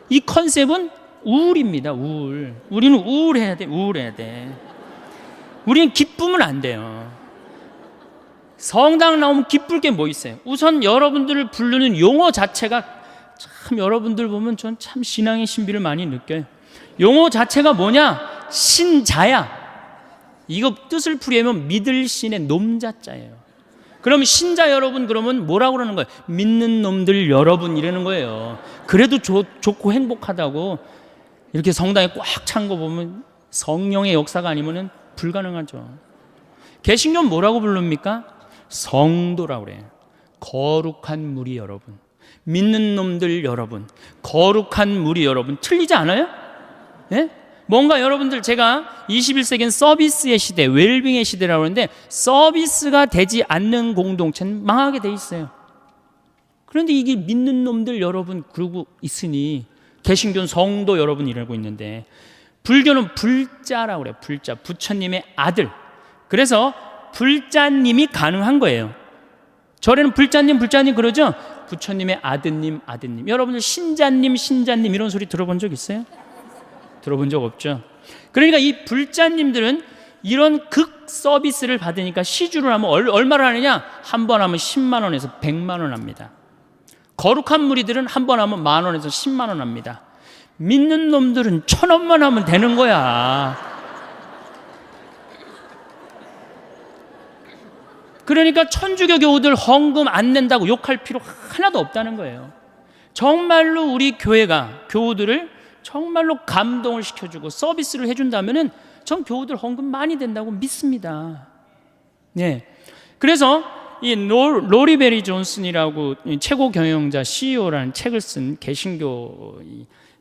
이 컨셉은 우울입니다. 우울. 우리는 우울해야 돼. 우울해야 돼. 우리는 기쁘면 안 돼요. 성당 나오면 기쁠 게 뭐 있어요? 우선 여러분들을 부르는 용어 자체가 참 여러분들 보면 전 참 신앙의 신비를 많이 느껴요. 용어 자체가 뭐냐? 신자야. 이거 뜻을 풀이하면 믿을 신의 놈자자예요. 그럼 신자 여러분 그러면 뭐라고 그러는 거예요? 믿는 놈들 여러분 이러는 거예요. 그래도 좋고 행복하다고 이렇게 성당에 꽉 찬 거 보면 성령의 역사가 아니면 불가능하죠. 개신교는 뭐라고 부릅니까? 성도라고 그래요. 거룩한 무리 여러분, 믿는 놈들 여러분, 거룩한 무리 여러분. 틀리지 않아요? 예? 뭔가 여러분들 제가 21세기는 서비스의 시대, 웰빙의 시대라고 하는데 서비스가 되지 않는 공동체는 망하게 돼 있어요. 그런데 이게 믿는 놈들 여러분 그러고 있으니, 개신교는 성도 여러분 이러고 있는데, 불교는 불자라고 그래요. 불자, 부처님의 아들. 그래서 불자님이 가능한 거예요. 절에는 불자님 그러죠? 부처님의 아드님. 여러분들 신자님 이런 소리 들어본 적 있어요? 들어본 적 없죠? 그러니까 이 불자님들은 이런 극 서비스를 받으니까 시주를 하면 얼마를 하느냐? 한 번 하면 10만 원에서 100만 원 합니다. 거룩한 무리들은 한 번 하면 1만 원에서 10만 원 합니다. 믿는 놈들은 1,000원만 하면 되는 거야. 그러니까 천주교 교우들 헌금 안 낸다고 욕할 필요 하나도 없다는 거예요. 정말로 우리 교회가 교우들을 정말로 감동을 시켜주고 서비스를 해준다면은 전 교우들 헌금 많이 된다고 믿습니다. 네. 그래서 이 로리 베리 존슨이라고 최고 경영자 CEO라는 책을 쓴 개신교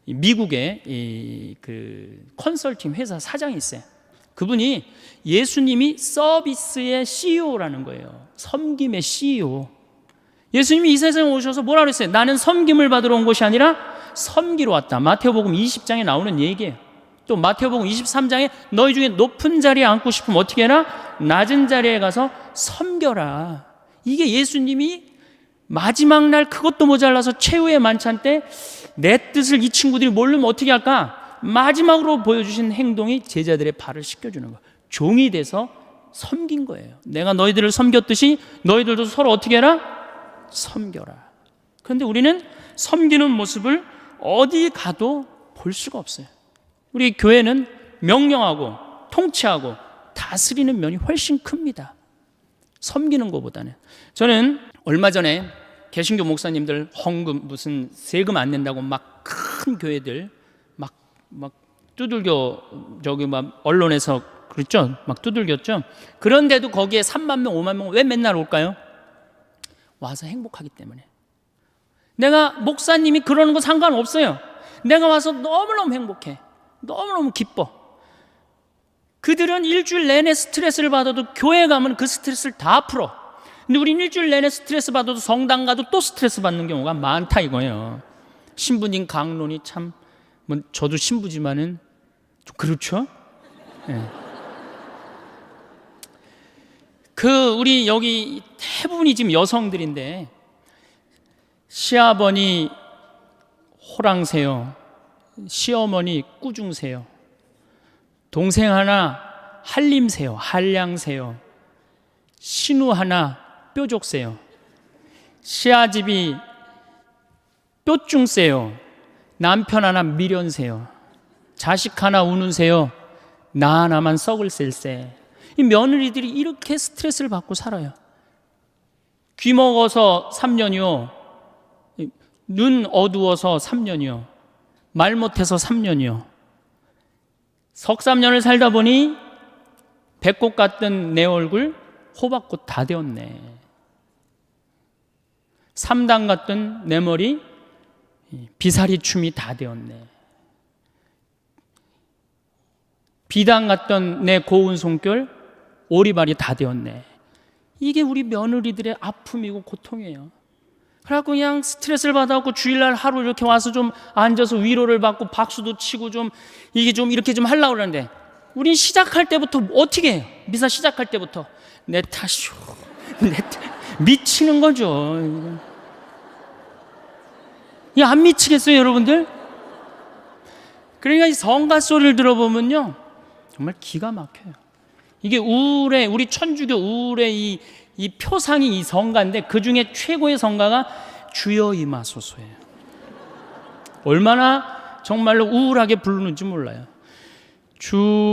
미국의 그 컨설팅 회사 사장이 있어요. 그분이 예수님이 서비스의 CEO라는 거예요. 섬김의 CEO. 예수님이 이 세상에 오셔서 뭐라 그랬어요? 나는 섬김을 받으러 온 것이 아니라 섬기러 왔다. 마태복음 20장에 나오는 얘기예요. 또 마태복음 23장에 너희 중에 높은 자리에 앉고 싶으면 어떻게 해라? 낮은 자리에 가서 섬겨라. 이게 예수님이 마지막 날 그것도 모자라서 최후의 만찬 때 내 뜻을 이 친구들이 모르면 어떻게 할까? 마지막으로 보여주신 행동이 제자들의 발을 씻겨주는 거예요. 종이 돼서 섬긴 거예요. 내가 너희들을 섬겼듯이 너희들도 서로 어떻게 해라? 섬겨라. 그런데 우리는 섬기는 모습을 어디 가도 볼 수가 없어요. 우리 교회는 명령하고 통치하고 다스리는 면이 훨씬 큽니다. 섬기는 것보다는. 저는 얼마 전에 개신교 목사님들 헌금 무슨 세금 안 낸다고 막 큰 교회들 막 두들겨, 저기 막 언론에서 그랬죠? 막 두들겼죠? 그런데도 거기에 3만 명 5만 명 왜 맨날 올까요? 와서 행복하기 때문에. 내가 목사님이 그러는 거 상관없어요. 내가 와서 너무너무 행복해. 너무너무 기뻐. 그들은 일주일 내내 스트레스를 받아도 교회 가면 그 스트레스를 다 풀어. 근데 우린 일주일 내내 스트레스 받아도 성당 가도 또 스트레스 받는 경우가 많다 이거예요. 신부님 강론이 참, 뭐 저도 신부지만은 좀 그렇죠? 네. 우리 여기 대부분이 지금 여성들인데, 시아버니 호랑새요, 시어머니 꾸중새요, 동생 하나 한림새요, 한량새요, 신우 하나 뾰족새요, 시아집이 뾰중새요, 남편 하나 미련새요, 자식 하나 우는새요, 나 하나만 썩을 셀새. 이 며느리들이 이렇게 스트레스를 받고 살아요. 귀 먹어서 3년이요, 눈 어두워서 3년이요, 말 못해서 3년이요. 석 3년을 살다 보니 배꼽 같던 내 얼굴 호박꽃 다 되었네. 3단 같던 내 머리 비사리 춤이 다 되었네. 비단 같던 내 고운 손결 오리발이 다 되었네. 이게 우리 며느리들의 아픔이고 고통이에요. 그래갖고 그냥 스트레스를 받아갖고 주일날 하루 이렇게 와서 좀 앉아서 위로를 받고 박수도 치고 좀 이게 좀 이렇게 좀 하려고 그러는데, 우린 시작할 때부터 어떻게 해요? 미사 시작할 때부터 내 탓이요, 미치는 거죠. 이게 안 미치겠어요, 여러분들? 그러니까 이 성가 소리를 들어보면요, 정말 기가 막혀요. 이게 우울의, 우리 천주교 우울의 이 표상이 이 성가인데, 그 중에 최고의 성가가 주여 임하소서예요. 얼마나 정말로 우울하게 부르는지 몰라요. 주여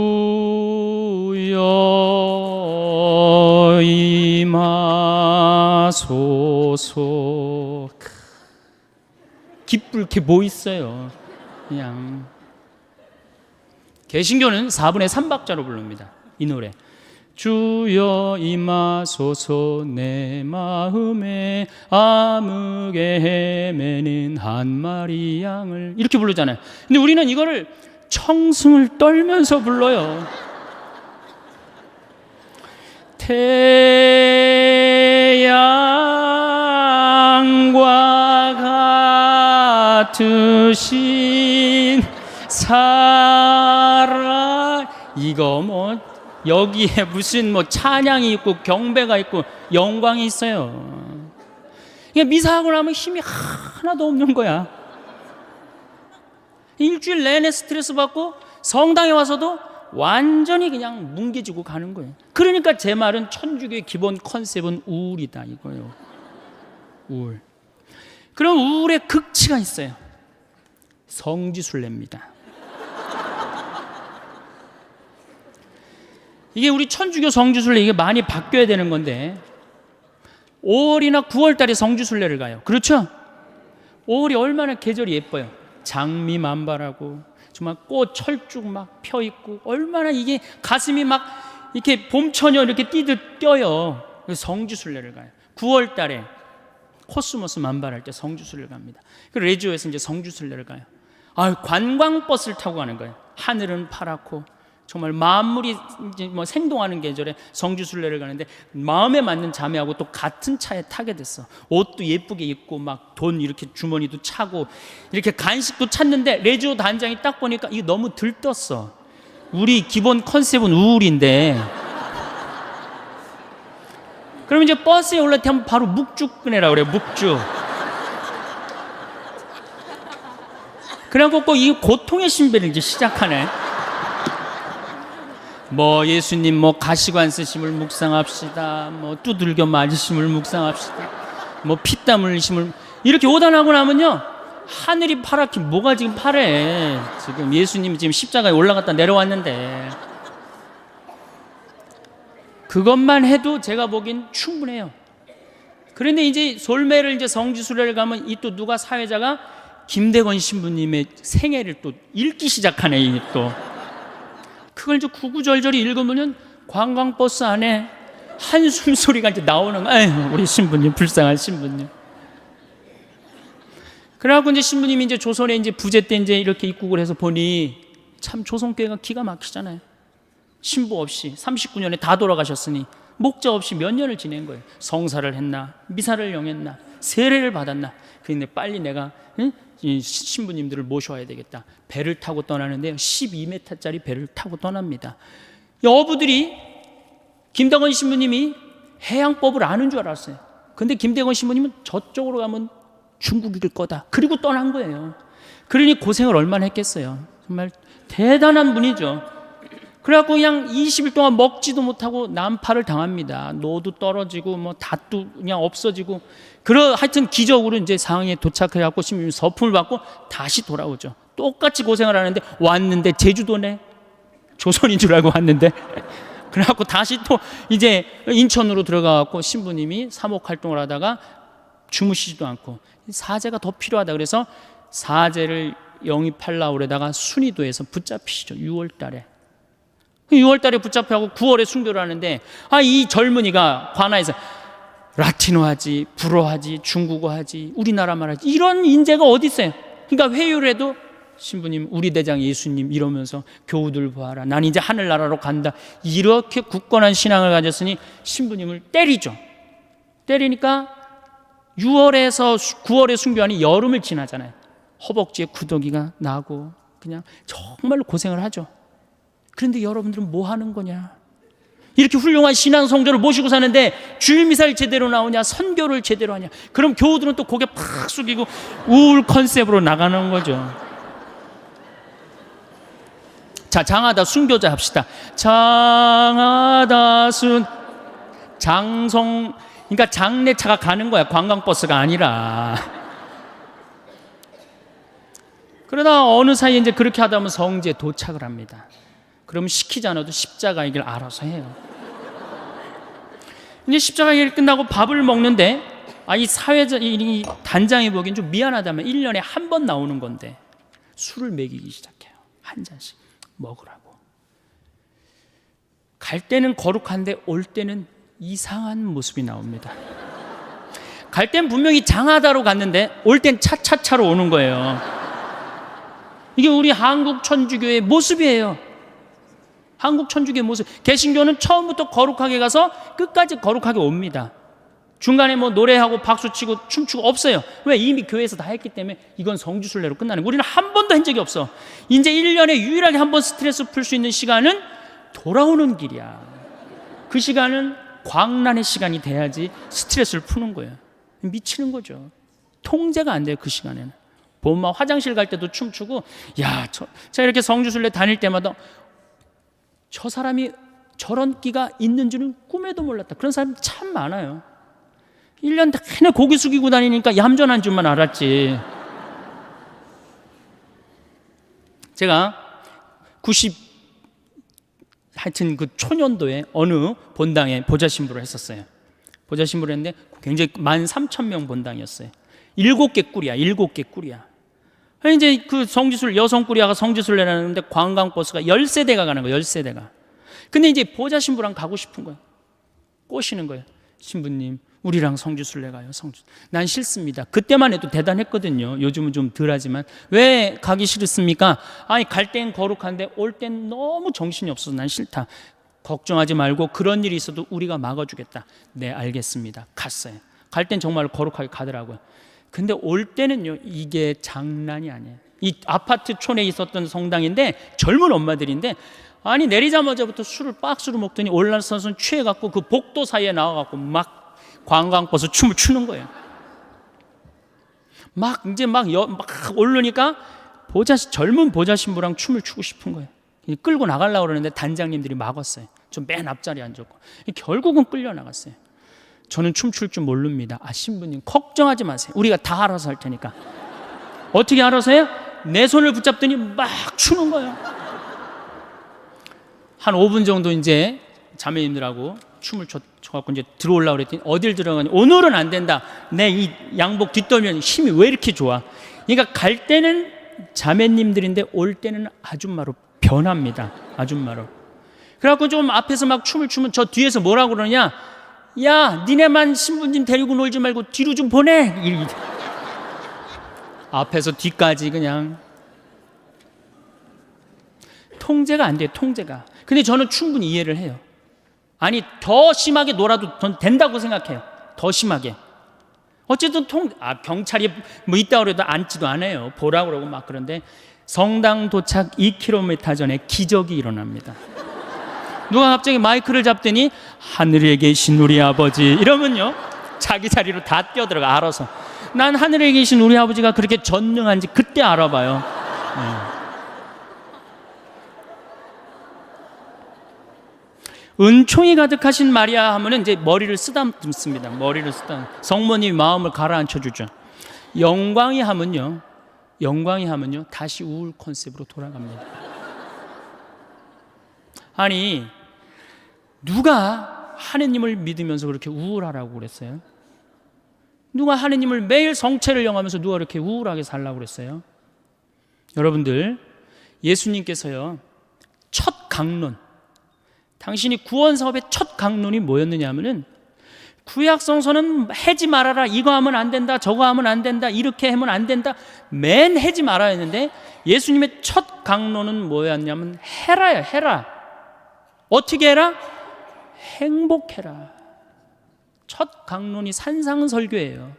임하소서. 기쁠 게 뭐 있어요. 그냥. 개신교는 4분의 3박자로 부릅니다, 이 노래. 주여 임하소서 내 마음에 암흑에 헤매는 한 마리 양을, 이렇게 부르잖아요. 근데 우리는 이거를 청승을 떨면서 불러요. 태양과 같으신 사랑. 이거 뭐 여기에 무슨 뭐 찬양이 있고 경배가 있고 영광이 있어요. 그러니까 미사하고 나면 힘이 하나도 없는 거야. 일주일 내내 스트레스 받고 성당에 와서도 완전히 그냥 뭉개지고 가는 거예요. 그러니까 제 말은 천주교의 기본 컨셉은 우울이다 이거예요. 우울. 그럼 우울의 극치가 있어요. 성지순례입니다. 이게 우리 천주교 성지순례 이게 많이 바뀌어야 되는 건데 5월이나 9월 달에 성지순례를 가요. 그렇죠? 5월이 얼마나 계절이 예뻐요. 장미 만발하고 정말 꽃 철쭉 막 펴 있고 얼마나 이게 가슴이 막 이렇게 봄처녀 이렇게 뛰듯 뛰어요. 그래서 성지순례를 가요. 9월 달에 코스모스 만발할 때 성지순례를 갑니다. 그리고 레지오에서 이제 성지순례를 가요. 관광버스를 타고 가는 거예요. 하늘은 파랗고 정말 만물이 이제 뭐 생동하는 계절에 성지순례를 가는데 마음에 맞는 자매하고 또 같은 차에 타게 됐어. 옷도 예쁘게 입고 막 돈 이렇게 주머니도 차고 이렇게 간식도 찾는데 레지오 단장이 딱 보니까 이거 너무 들떴어. 우리 기본 컨셉은 우울인데. 그럼 이제 버스에 올라올 때 하면 바로 묵죽 끄내라 그래. 묵죽. 그래갖고 이 고통의 신비를 이제 시작하네. 뭐 예수님 뭐 가시관 쓰심을 묵상합시다. 뭐 두들겨 맞으심을 묵상합시다. 뭐 피땀 흘리심을 이렇게 오단하고 나면요 하늘이 파랗게 뭐가 지금 파래. 지금 예수님이 지금 십자가에 올라갔다 내려왔는데 그것만 해도 제가 보기엔 충분해요. 그런데 이제 솔매를 이제 성지순례를 가면 이 또 누가 사회자가 김대건 신부님의 생애를 또 읽기 시작하네. 이게 또 그걸 이제 구구절절히 읽으면 관광버스 안에 한숨 소리가 이제 나오는 거야. 에휴, 우리 신부님, 불쌍한 신부님. 그래갖고 이제 신부님이 이제 조선에 이제 부제 때 이제 이렇게 입국을 해서 보니 참 조선교회가 기가 막히잖아요. 신부 없이 39년에 다 돌아가셨으니 목자 없이 몇 년을 지낸 거예요. 성사를 했나, 미사를 영했나, 세례를 받았나. 그런데 빨리 내가 이 신부님들을 모셔와야 되겠다. 배를 타고 떠나는데요 12m짜리 배를 타고 떠납니다. 어부들이 김대건 신부님이 해양법을 아는 줄 알았어요. 근데 김대건 신부님은 저쪽으로 가면 중국일 거다. 그리고 떠난 거예요. 그러니 고생을 얼마나 했겠어요. 정말 대단한 분이죠. 그래갖고 그냥 20일 동안 먹지도 못하고 난파를 당합니다. 노도 떨어지고 뭐 닷도 그냥 없어지고 하여튼 기적으로 이제 상황에 도착해갖고 신부님 서품을 받고 다시 돌아오죠. 똑같이 고생을 하는데 왔는데 제주도네. 조선인 줄 알고 왔는데 그래갖고 다시 또 이제 인천으로 들어가갖고 신부님이 사목 활동을 하다가 주무시지도 않고 사제가 더 필요하다 그래서 사제를 영입하려고 그러다가 순위도에서 붙잡히시죠. 6월 달에 6월 달에 붙잡혀하고 9월에 순교를 하는데 이 젊은이가 관아에서 라틴어하지, 불어하지, 중국어하지, 우리나라 말하지 이런 인재가 어디 있어요. 그러니까 회유를 해도 신부님, 우리 대장 예수님 이러면서 교우들 보아라. 난 이제 하늘나라로 간다. 이렇게 굳건한 신앙을 가졌으니 신부님을 때리죠. 때리니까 6월에서 9월에 순교하니 여름을 지나잖아요. 허벅지에 구더기가 나고 그냥 정말로 고생을 하죠. 그런데 여러분들은 뭐 하는 거냐? 이렇게 훌륭한 신앙 성도를 모시고 사는데 주일미사를 제대로 나오냐? 선교를 제대로 하냐? 그럼 교우들은 또 고개 팍 숙이고 우울 컨셉으로 나가는 거죠. 자, 장하다 순교자 합시다. 장하다 장성, 그러니까 장례차가 가는 거야. 관광버스가 아니라. 그러다 어느 사이에 이제 그렇게 하다 보면 성지에 도착을 합니다. 그러면 시키지 않아도 십자가의 길 알아서 해요. 이제 십자가의 길 끝나고 밥을 먹는데 이 사회자, 이 단장이 보기엔 좀 미안하다면 1년에 한 번 나오는 건데 술을 먹이기 시작해요. 한 잔씩 먹으라고. 갈 때는 거룩한데 올 때는 이상한 모습이 나옵니다. 갈 땐 분명히 장하다로 갔는데 올 땐 차차차로 오는 거예요. 이게 우리 한국 천주교의 모습이에요. 한국 천주교의 모습. 개신교는 처음부터 거룩하게 가서 끝까지 거룩하게 옵니다. 중간에 뭐 노래하고 박수치고 춤추고 없어요. 왜? 이미 교회에서 다 했기 때문에 이건 성지순례로 끝나는 거예요. 우리는 한 번도 한 적이 없어. 이제 1년에 유일하게 한 번 스트레스 풀 수 있는 시간은 돌아오는 길이야. 그 시간은 광란의 시간이 돼야지 스트레스를 푸는 거예요. 미치는 거죠. 통제가 안 돼요. 그 시간에는. 보면 화장실 갈 때도 춤추고, 제가 이렇게 성지순례 다닐 때마다 저 사람이 저런 끼가 있는 줄은 꿈에도 몰랐다. 그런 사람 참 많아요. 1년 내내 고개 숙이고 다니니까 얌전한 줄만 알았지. 제가 하여튼 그 초년도에 어느 본당에 보좌신부를 했었어요. 보좌신부를 했는데 굉장히 13,000명 본당이었어요. 7개 꿀이야. 이제 그 성지순례, 여성 꾸리아가 성지순례라는데 관광버스가 10세대가 가는 거예요. 10세대가. 근데 이제 보좌신부랑 가고 싶은 거예요. 꼬시는 거예요. 신부님, 우리랑 성지순례 가요. 난 싫습니다. 그때만 해도 대단했거든요. 요즘은 좀 덜하지만. 왜 가기 싫습니까? 아니, 갈 땐 거룩한데 올 땐 너무 정신이 없어서 난 싫다. 걱정하지 말고 그런 일이 있어도 우리가 막아주겠다. 네, 알겠습니다. 갔어요. 갈 땐 정말 거룩하게 가더라고요. 근데 올 때는요, 이게 장난이 아니에요. 이 아파트 촌에 있었던 성당인데 젊은 엄마들인데, 아니 내리자마자부터 술을 박스로 먹더니 올라서서 취해갖고 그 복도 사이에 나와갖고 막 관광버스 춤을 추는 거예요. 막 오르니까 젊은 보좌신부랑 춤을 추고 싶은 거예요. 끌고 나가려고 그러는데 단장님들이 막았어요. 좀 맨 앞자리에 앉았고. 결국은 끌려 나갔어요. 저는 춤출 줄 모릅니다. 신부님 걱정하지 마세요. 우리가 다 알아서 할 테니까. 어떻게 알아서 해요? 내 손을 붙잡더니 막 추는 거예요. 한 5분 정도 이제 자매님들하고 춤을 춰갖고 이제 들어오려고 그랬더니 어딜 들어가니 오늘은 안 된다. 내 이 양복 뒷덜미는 힘이 왜 이렇게 좋아? 그러니까 갈 때는 자매님들인데 올 때는 아줌마로 변합니다. 아줌마로. 그래갖고 좀 앞에서 막 춤을 추면 저 뒤에서 뭐라고 그러냐? 야, 니네만 신부님 데리고 놀지 말고 뒤로 좀 보내. 앞에서 뒤까지 그냥 통제가 안 돼요. 통제가. 근데 저는 충분히 이해를 해요. 아니, 더 심하게 놀아도 전 된다고 생각해요. 더 심하게. 어쨌든 경찰이 뭐 있다 그래도 앉지도 않아요. 보라고 그러고 막. 그런데 성당 도착 2km 전에 기적이 일어납니다. 누가 갑자기 마이크를 잡더니 하늘에 계신 우리 아버지 이러면요, 자기 자리로 다 뛰어들어가. 알아서. 난 하늘에 계신 우리 아버지가 그렇게 전능한지 그때 알아봐요. 은총이 가득하신 마리아 하면은 이제 머리를 쓰다듬습니다. 머리를 성모님 마음을 가라앉혀 주죠. 영광이 하면요 다시 우울 컨셉으로 돌아갑니다. 아니, 누가 하느님을 믿으면서 그렇게 우울하라고 그랬어요? 누가 하느님을 매일 성체를 영하면서 누가 그렇게 우울하게 살라고 그랬어요? 여러분들, 예수님께서요, 첫 강론, 당신이 구원 사업의 첫 강론이 뭐였느냐 하면은, 구약성서는 해지 말아라, 이거 하면 안 된다, 저거 하면 안 된다, 이렇게 하면 안 된다, 맨 해지 말아야 했는데, 예수님의 첫 강론은 뭐였냐면 해라야. 해라. 어떻게 해라? 행복해라. 첫 강론이 산상설교예요.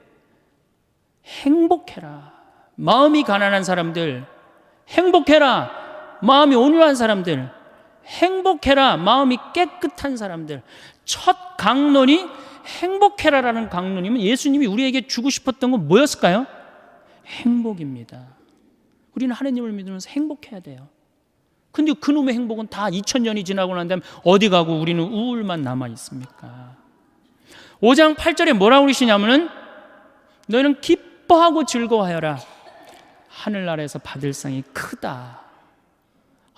행복해라. 마음이 가난한 사람들 행복해라. 마음이 온유한 사람들 행복해라. 마음이 깨끗한 사람들. 첫 강론이 행복해라라는 강론이면 예수님이 우리에게 주고 싶었던 건 뭐였을까요? 행복입니다. 우리는 하나님을 믿으면서 행복해야 돼요. 근데 그놈의 행복은 다 2000년이 지나고 난 다음에 어디 가고 우리는 우울만 남아 있습니까? 5장 8절에 뭐라고 그러시냐면은, 너희는 기뻐하고 즐거워하여라. 하늘나라에서 받을 상이 크다.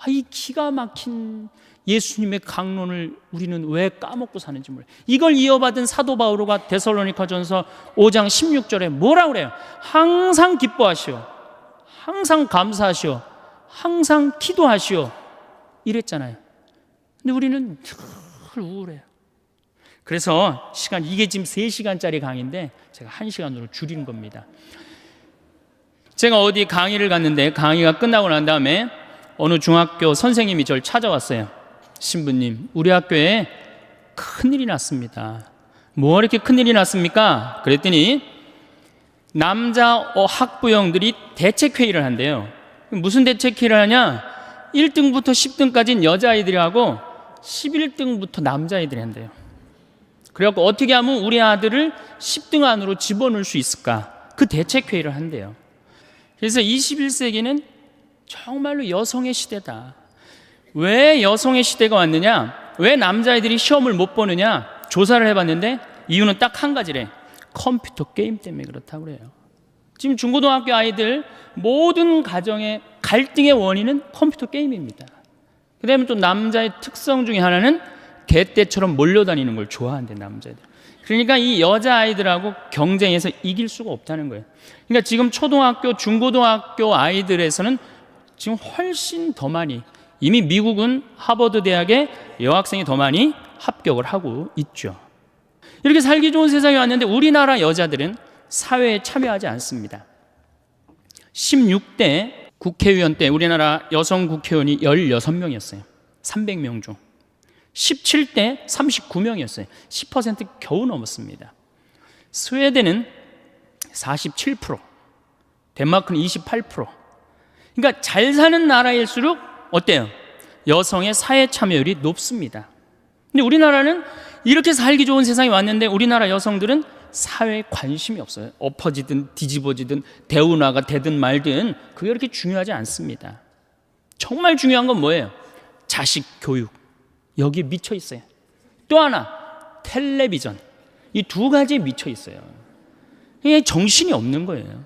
이 기가 막힌 예수님의 강론을 우리는 왜 까먹고 사는지 몰라요. 이걸 이어받은 사도 바오로가 데살로니가전서 5장 16절에 뭐라고 그래요? 항상 기뻐하시오, 항상 감사하시오, 항상 기도하시오, 이랬잖아요. 근데 우리는 늘 우울해요. 그래서 이게 지금 3시간짜리 강의인데 제가 1시간으로 줄인 겁니다. 제가 어디 강의를 갔는데 강의가 끝나고 난 다음에 어느 중학교 선생님이 저를 찾아왔어요. 신부님, 우리 학교에 큰일이 났습니다. 뭐 이렇게 큰일이 났습니까? 그랬더니 남자 학부형들이 대책회의를 한대요. 무슨 대책회의를 하냐? 1등부터 10등까지는 여자아이들이 하고 11등부터 남자아이들이 한대요. 그래갖고 어떻게 하면 우리 아들을 10등 안으로 집어넣을 수 있을까? 그 대책회의를 한대요. 그래서 21세기는 정말로 여성의 시대다. 왜 여성의 시대가 왔느냐? 왜 남자아이들이 시험을 못 보느냐? 조사를 해봤는데 이유는 딱 한 가지래. 컴퓨터 게임 때문에 그렇다고 그래요. 지금 중고등학교 아이들 모든 가정의 갈등의 원인은 컴퓨터 게임입니다. 그 다음에 또 남자의 특성 중에 하나는 개떼처럼 몰려다니는 걸 좋아한대, 남자애들. 그러니까 이 여자아이들하고 경쟁해서 이길 수가 없다는 거예요. 그러니까 지금 초등학교, 중고등학교 아이들에서는 지금 훨씬 더 많이, 이미 미국은 하버드 대학에 여학생이 더 많이 합격을 하고 있죠. 이렇게 살기 좋은 세상이 왔는데 우리나라 여자들은 사회에 참여하지 않습니다. 16대 국회의원 때 우리나라 여성 국회의원이 16명이었어요. 300명 중. 17대 39명이었어요. 10% 겨우 넘었습니다. 스웨덴은 47%, 덴마크는 28%. 그러니까 잘 사는 나라일수록 어때요? 여성의 사회 참여율이 높습니다. 근데 우리나라는 이렇게 살기 좋은 세상이 왔는데 우리나라 여성들은 사회에 관심이 없어요. 엎어지든 뒤집어지든 대운하가 되든 말든 그게 그렇게 중요하지 않습니다. 정말 중요한 건 뭐예요? 자식 교육. 여기에 미쳐 있어요. 또 하나, 텔레비전. 이 두 가지에 미쳐 있어요. 이게 정신이 없는 거예요.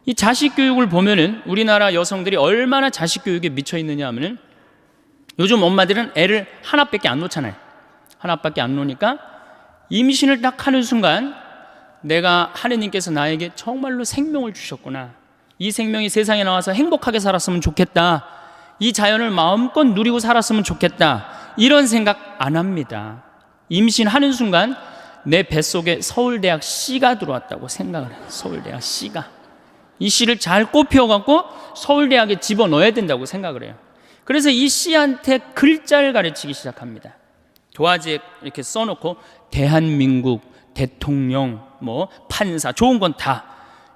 이 자식 교육을 보면은 우리나라 여성들이 얼마나 자식 교육에 미쳐 있느냐 하면은 요즘 엄마들은 애를 하나밖에 안 놓잖아요. 하나밖에 안 놓으니까 임신을 딱 하는 순간 내가 하느님께서 나에게 정말로 생명을 주셨구나. 이 생명이 세상에 나와서 행복하게 살았으면 좋겠다. 이 자연을 마음껏 누리고 살았으면 좋겠다. 이런 생각 안 합니다. 임신하는 순간 내 뱃속에 서울대학 C가 들어왔다고 생각을 해요. 서울대학 C가. 이 C를 잘 꼽혀갖고 서울대학에 집어넣어야 된다고 생각을 해요. 그래서 이 C한테 글자를 가르치기 시작합니다. 도화지에 이렇게 써놓고 대한민국, 대통령, 뭐 판사, 좋은 건 다.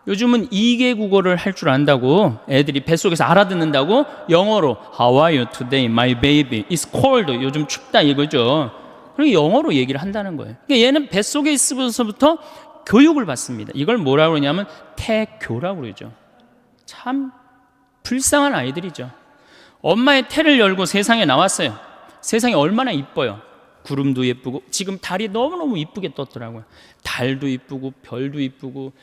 요즘은 2개 국어를 할 줄 안다고 애들이 뱃속에서 알아듣는다고 영어로 How are you today, my baby? It's cold. 요즘 춥다 이거죠. 그리고 영어로 얘기를 한다는 거예요. 그러니까 얘는 뱃속에 있으면서부터 교육을 받습니다. 이걸 뭐라고 그러냐면 태교라고 그러죠. 참 불쌍한 아이들이죠. 엄마의 태를 열고 세상에 나왔어요. 세상이 얼마나 이뻐요. 구름도 예쁘고 지금 달이 너무너무 이쁘게 떴더라고요. 달도 이쁘고 별도 이쁘고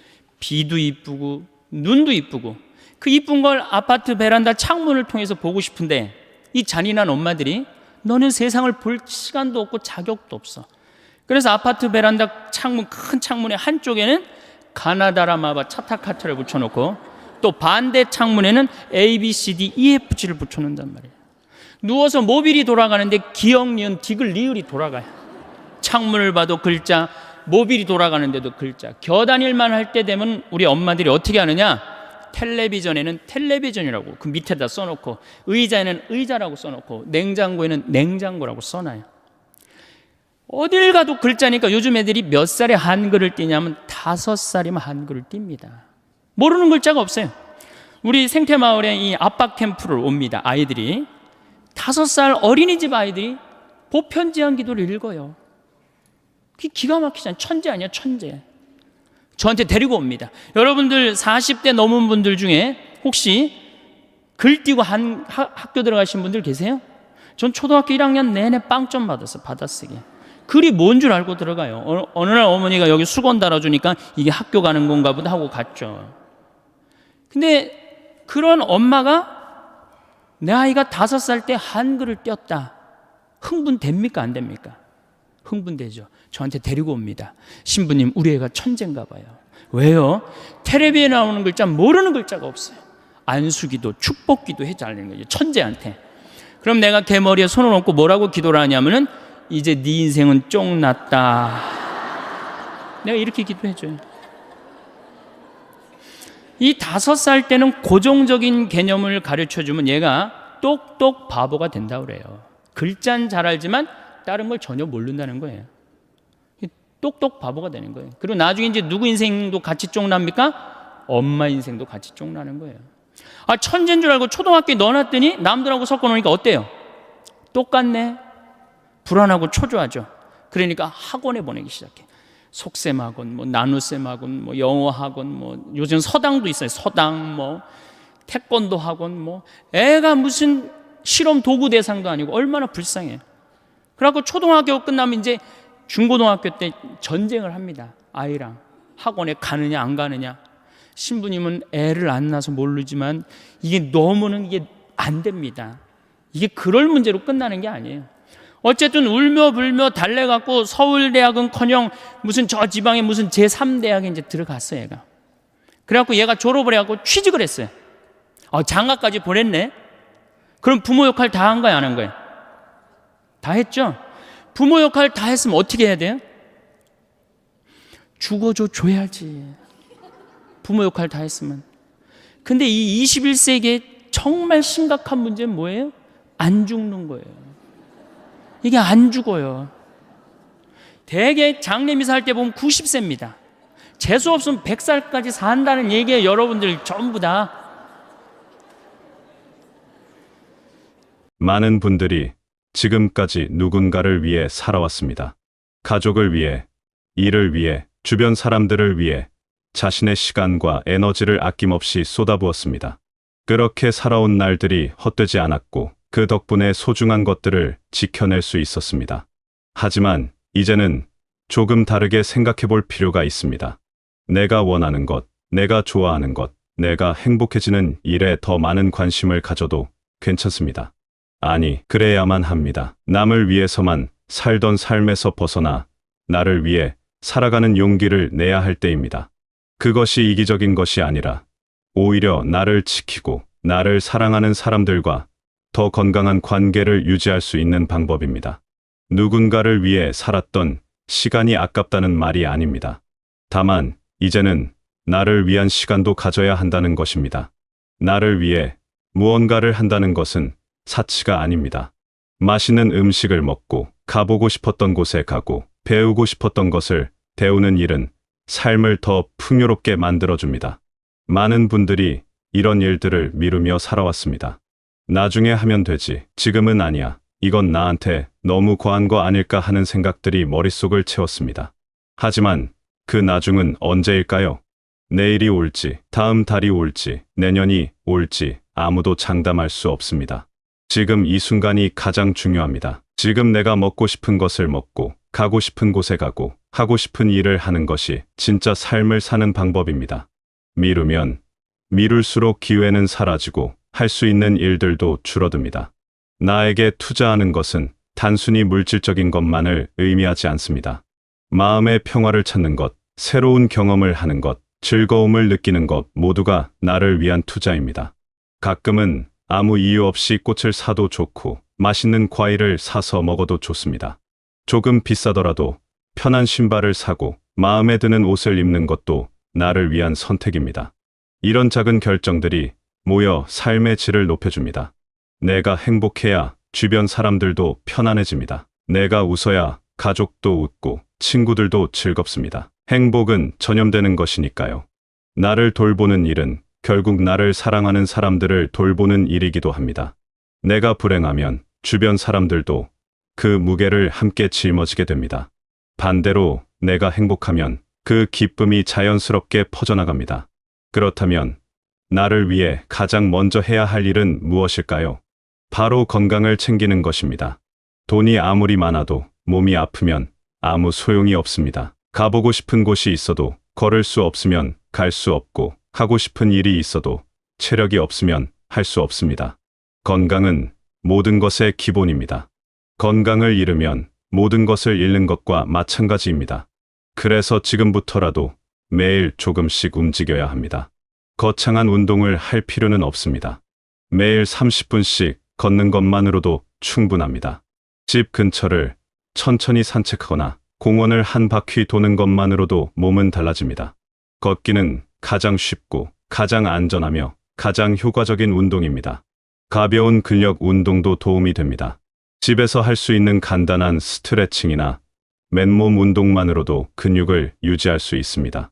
비도 이쁘고 눈도 이쁘고 그 이쁜 걸 아파트 베란다 창문을 통해서 보고 싶은데 이 잔인한 엄마들이 너는 세상을 볼 시간도 없고 자격도 없어. 그래서 아파트 베란다 창문, 큰 창문의 한쪽에는 가나다라마바 차타카트를 붙여놓고 또 반대 창문에는 A, B, C, D, E, F, G를 붙여놓는단 말이에요. 누워서 모빌이 돌아가는데 기역, 니은, 디귿, 리을이 돌아가요. 창문을 봐도 글자, 모빌이 돌아가는데도 글자. 겨다닐만 할 때 되면 우리 엄마들이 어떻게 하느냐? 텔레비전에는 텔레비전이라고 그 밑에다 써놓고, 의자에는 의자라고 써놓고, 냉장고에는 냉장고라고 써놔요. 어딜 가도 글자니까 요즘 애들이 몇 살에 한글을 띄냐면 5살이면 한글을 띱니다. 모르는 글자가 없어요. 우리 생태마을에 이 아빠 캠프를 옵니다. 아이들이 5살 어린이집 아이들이 보편제한 기도를 읽어요. 그게 기가 막히잖아요. 천재 아니야, 천재. 저한테 데리고 옵니다. 여러분들 40대 넘은 분들 중에 혹시 글 띄고 학교 들어가신 분들 계세요? 전 초등학교 1학년 내내 빵점 받았어요. 받아쓰기. 글이 뭔 줄 알고 들어가요. 어느 날 어머니가 여기 수건 달아주니까 이게 학교 가는 건가 보다 하고 갔죠. 근데 그런 엄마가 내 아이가 5살 때 한글을 띄었다. 흥분됩니까? 안 됩니까? 흥분되죠. 저한테 데리고 옵니다. 신부님, 우리 애가 천재인가 봐요. 왜요? 텔레비에 나오는 글자 모르는 글자가 없어요. 안수기도 축복기도 해지 않는 거죠. 천재한테. 그럼 내가 걔 머리에 손을 얹고 뭐라고 기도를 하냐면은 이제 네 인생은 쫑났다. 내가 이렇게 기도해줘요. 이 5살 때는 고정적인 개념을 가르쳐주면 얘가 똑똑 바보가 된다고 그래요. 글자는 잘 알지만 다른 걸 전혀 모른다는 거예요. 똑똑 바보가 되는 거예요. 그리고 나중에 이제 누구 인생도 같이 쪽납니까? 엄마 인생도 같이 쪽나는 거예요. 천재인 줄 알고 초등학교에 넣어놨더니 남들하고 섞어놓으니까 어때요? 똑같네. 불안하고 초조하죠. 그러니까 학원에 보내기 시작해. 속셈 학원, 나눗셈 학원, 영어 학원, 요즘 서당도 있어요. 서당, 태권도 학원, 애가 무슨 실험 도구 대상도 아니고 얼마나 불쌍해. 그래갖고 초등학교 끝나면 이제 중고등학교 때 전쟁을 합니다. 아이랑 학원에 가느냐 안 가느냐. 신부님은 애를 안 낳아서 모르지만 이게 너무는 이게 안 됩니다. 이게 그럴 문제로 끝나는 게 아니에요. 어쨌든 울며 불며 달래갖고 서울대학은커녕 무슨 저 지방에 무슨 제3대학에 이제 들어갔어요, 얘가. 그래갖고 얘가 졸업을 해갖고 취직을 했어요. 장가까지 보냈네. 그럼 부모 역할 다 한 거야, 안 한 거야? 다 했죠? 부모 역할 다 했으면 어떻게 해야 돼요? 줘야지. 부모 역할 다 했으면. 근데 이 21세기에 정말 심각한 문제는 뭐예요? 안 죽는 거예요. 이게 안 죽어요. 대개 장례미사 할 때 보면 90세입니다. 재수 없으면 100살까지 산다는 얘기예요, 여러분들 전부 다. 많은 분들이 지금까지 누군가를 위해 살아왔습니다. 가족을 위해, 일을 위해, 주변 사람들을 위해 자신의 시간과 에너지를 아낌없이 쏟아부었습니다. 그렇게 살아온 날들이 헛되지 않았고 그 덕분에 소중한 것들을 지켜낼 수 있었습니다. 하지만 이제는 조금 다르게 생각해 볼 필요가 있습니다. 내가 원하는 것, 내가 좋아하는 것, 내가 행복해지는 일에 더 많은 관심을 가져도 괜찮습니다. 아니, 그래야만 합니다. 남을 위해서만 살던 삶에서 벗어나 나를 위해 살아가는 용기를 내야 할 때입니다. 그것이 이기적인 것이 아니라 오히려 나를 지키고 나를 사랑하는 사람들과 더 건강한 관계를 유지할 수 있는 방법입니다. 누군가를 위해 살았던 시간이 아깝다는 말이 아닙니다. 다만 이제는 나를 위한 시간도 가져야 한다는 것입니다. 나를 위해 무언가를 한다는 것은 사치가 아닙니다. 맛있는 음식을 먹고 가보고 싶었던 곳에 가고 배우고 싶었던 것을 배우는 일은 삶을 더 풍요롭게 만들어줍니다. 많은 분들이 이런 일들을 미루며 살아왔습니다. 나중에 하면 되지. 지금은 아니야. 이건 나한테 너무 과한 거 아닐까 하는 생각들이 머릿속을 채웠습니다. 하지만 그 나중은 언제일까요? 내일이 올지, 다음 달이 올지, 내년이 올지 아무도 장담할 수 없습니다. 지금 이 순간이 가장 중요합니다. 지금 내가 먹고 싶은 것을 먹고, 가고 싶은 곳에 가고, 하고 싶은 일을 하는 것이 진짜 삶을 사는 방법입니다. 미루면 미룰수록 기회는 사라지고 할 수 있는 일들도 줄어듭니다. 나에게 투자하는 것은 단순히 물질적인 것만을 의미하지 않습니다. 마음의 평화를 찾는 것, 새로운 경험을 하는 것, 즐거움을 느끼는 것 모두가 나를 위한 투자입니다. 가끔은 아무 이유 없이 꽃을 사도 좋고 맛있는 과일을 사서 먹어도 좋습니다. 조금 비싸더라도 편한 신발을 사고 마음에 드는 옷을 입는 것도 나를 위한 선택입니다. 이런 작은 결정들이 모여 삶의 질을 높여줍니다. 내가 행복해야 주변 사람들도 편안해집니다. 내가 웃어야 가족도 웃고 친구들도 즐겁습니다. 행복은 전염되는 것이니까요. 나를 돌보는 일은 결국 나를 사랑하는 사람들을 돌보는 일이기도 합니다. 내가 불행하면 주변 사람들도 그 무게를 함께 짊어지게 됩니다. 반대로 내가 행복하면 그 기쁨이 자연스럽게 퍼져나갑니다. 그렇다면 나를 위해 가장 먼저 해야 할 일은 무엇일까요? 바로 건강을 챙기는 것입니다. 돈이 아무리 많아도 몸이 아프면 아무 소용이 없습니다. 가보고 싶은 곳이 있어도 걸을 수 없으면 갈 수 없고 하고 싶은 일이 있어도 체력이 없으면 할 수 없습니다. 건강은 모든 것의 기본입니다. 건강을 잃으면 모든 것을 잃는 것과 마찬가지입니다. 그래서 지금부터라도 매일 조금씩 움직여야 합니다. 거창한 운동을 할 필요는 없습니다. 매일 30분씩 걷는 것만으로도 충분합니다. 집 근처를 천천히 산책하거나 공원을 한 바퀴 도는 것만으로도 몸은 달라집니다. 걷기는 가장 쉽고 가장 안전하며 가장 효과적인 운동입니다. 가벼운 근력 운동도 도움이 됩니다. 집에서 할 수 있는 간단한 스트레칭이나 맨몸 운동만으로도 근육을 유지할 수 있습니다.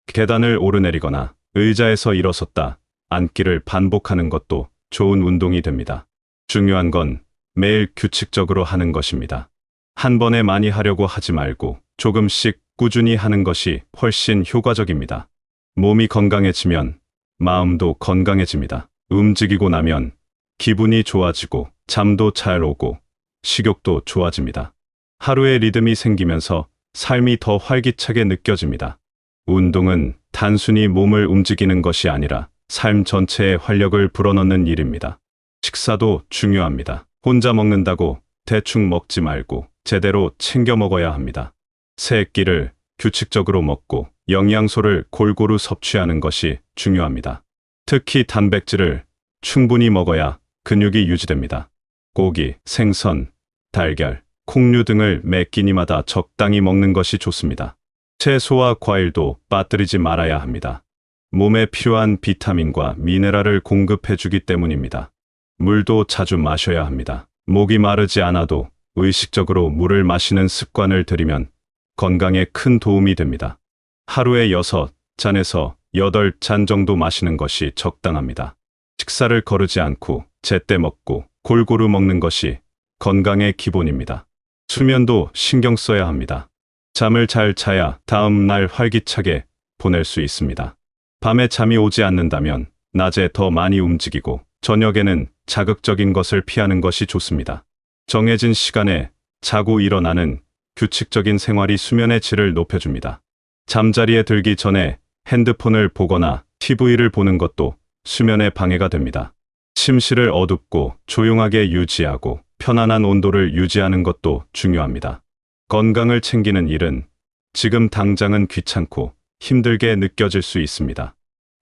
계단을 오르내리거나 의자에서 일어섰다 앉기를 반복하는 것도 좋은 운동이 됩니다. 중요한 건 매일 규칙적으로 하는 것입니다. 한 번에 많이 하려고 하지 말고 조금씩 꾸준히 하는 것이 훨씬 효과적입니다. 몸이 건강해지면 마음도 건강해집니다. 움직이고 나면 기분이 좋아지고 잠도 잘 오고 식욕도 좋아집니다. 하루의 리듬이 생기면서 삶이 더 활기차게 느껴집니다. 운동은 단순히 몸을 움직이는 것이 아니라 삶 전체에 활력을 불어넣는 일입니다. 식사도 중요합니다. 혼자 먹는다고 대충 먹지 말고 제대로 챙겨 먹어야 합니다. 세 끼를 규칙적으로 먹고 영양소를 골고루 섭취하는 것이 중요합니다. 특히 단백질을 충분히 먹어야 근육이 유지됩니다. 고기, 생선, 달걀, 콩류 등을 매 끼니마다 적당히 먹는 것이 좋습니다. 채소와 과일도 빠뜨리지 말아야 합니다. 몸에 필요한 비타민과 미네랄을 공급해 주기 때문입니다. 물도 자주 마셔야 합니다. 목이 마르지 않아도 의식적으로 물을 마시는 습관을 들이면 건강에 큰 도움이 됩니다. 하루에 6잔에서 8잔 정도 마시는 것이 적당합니다. 식사를 거르지 않고 제때 먹고 골고루 먹는 것이 건강의 기본입니다. 수면도 신경 써야 합니다. 잠을 잘 자야 다음 날 활기차게 보낼 수 있습니다. 밤에 잠이 오지 않는다면 낮에 더 많이 움직이고 저녁에는 자극적인 것을 피하는 것이 좋습니다. 정해진 시간에 자고 일어나는 규칙적인 생활이 수면의 질을 높여줍니다. 잠자리에 들기 전에 핸드폰을 보거나 TV를 보는 것도 수면에 방해가 됩니다. 침실을 어둡고 조용하게 유지하고 편안한 온도를 유지하는 것도 중요합니다. 건강을 챙기는 일은 지금 당장은 귀찮고 힘들게 느껴질 수 있습니다.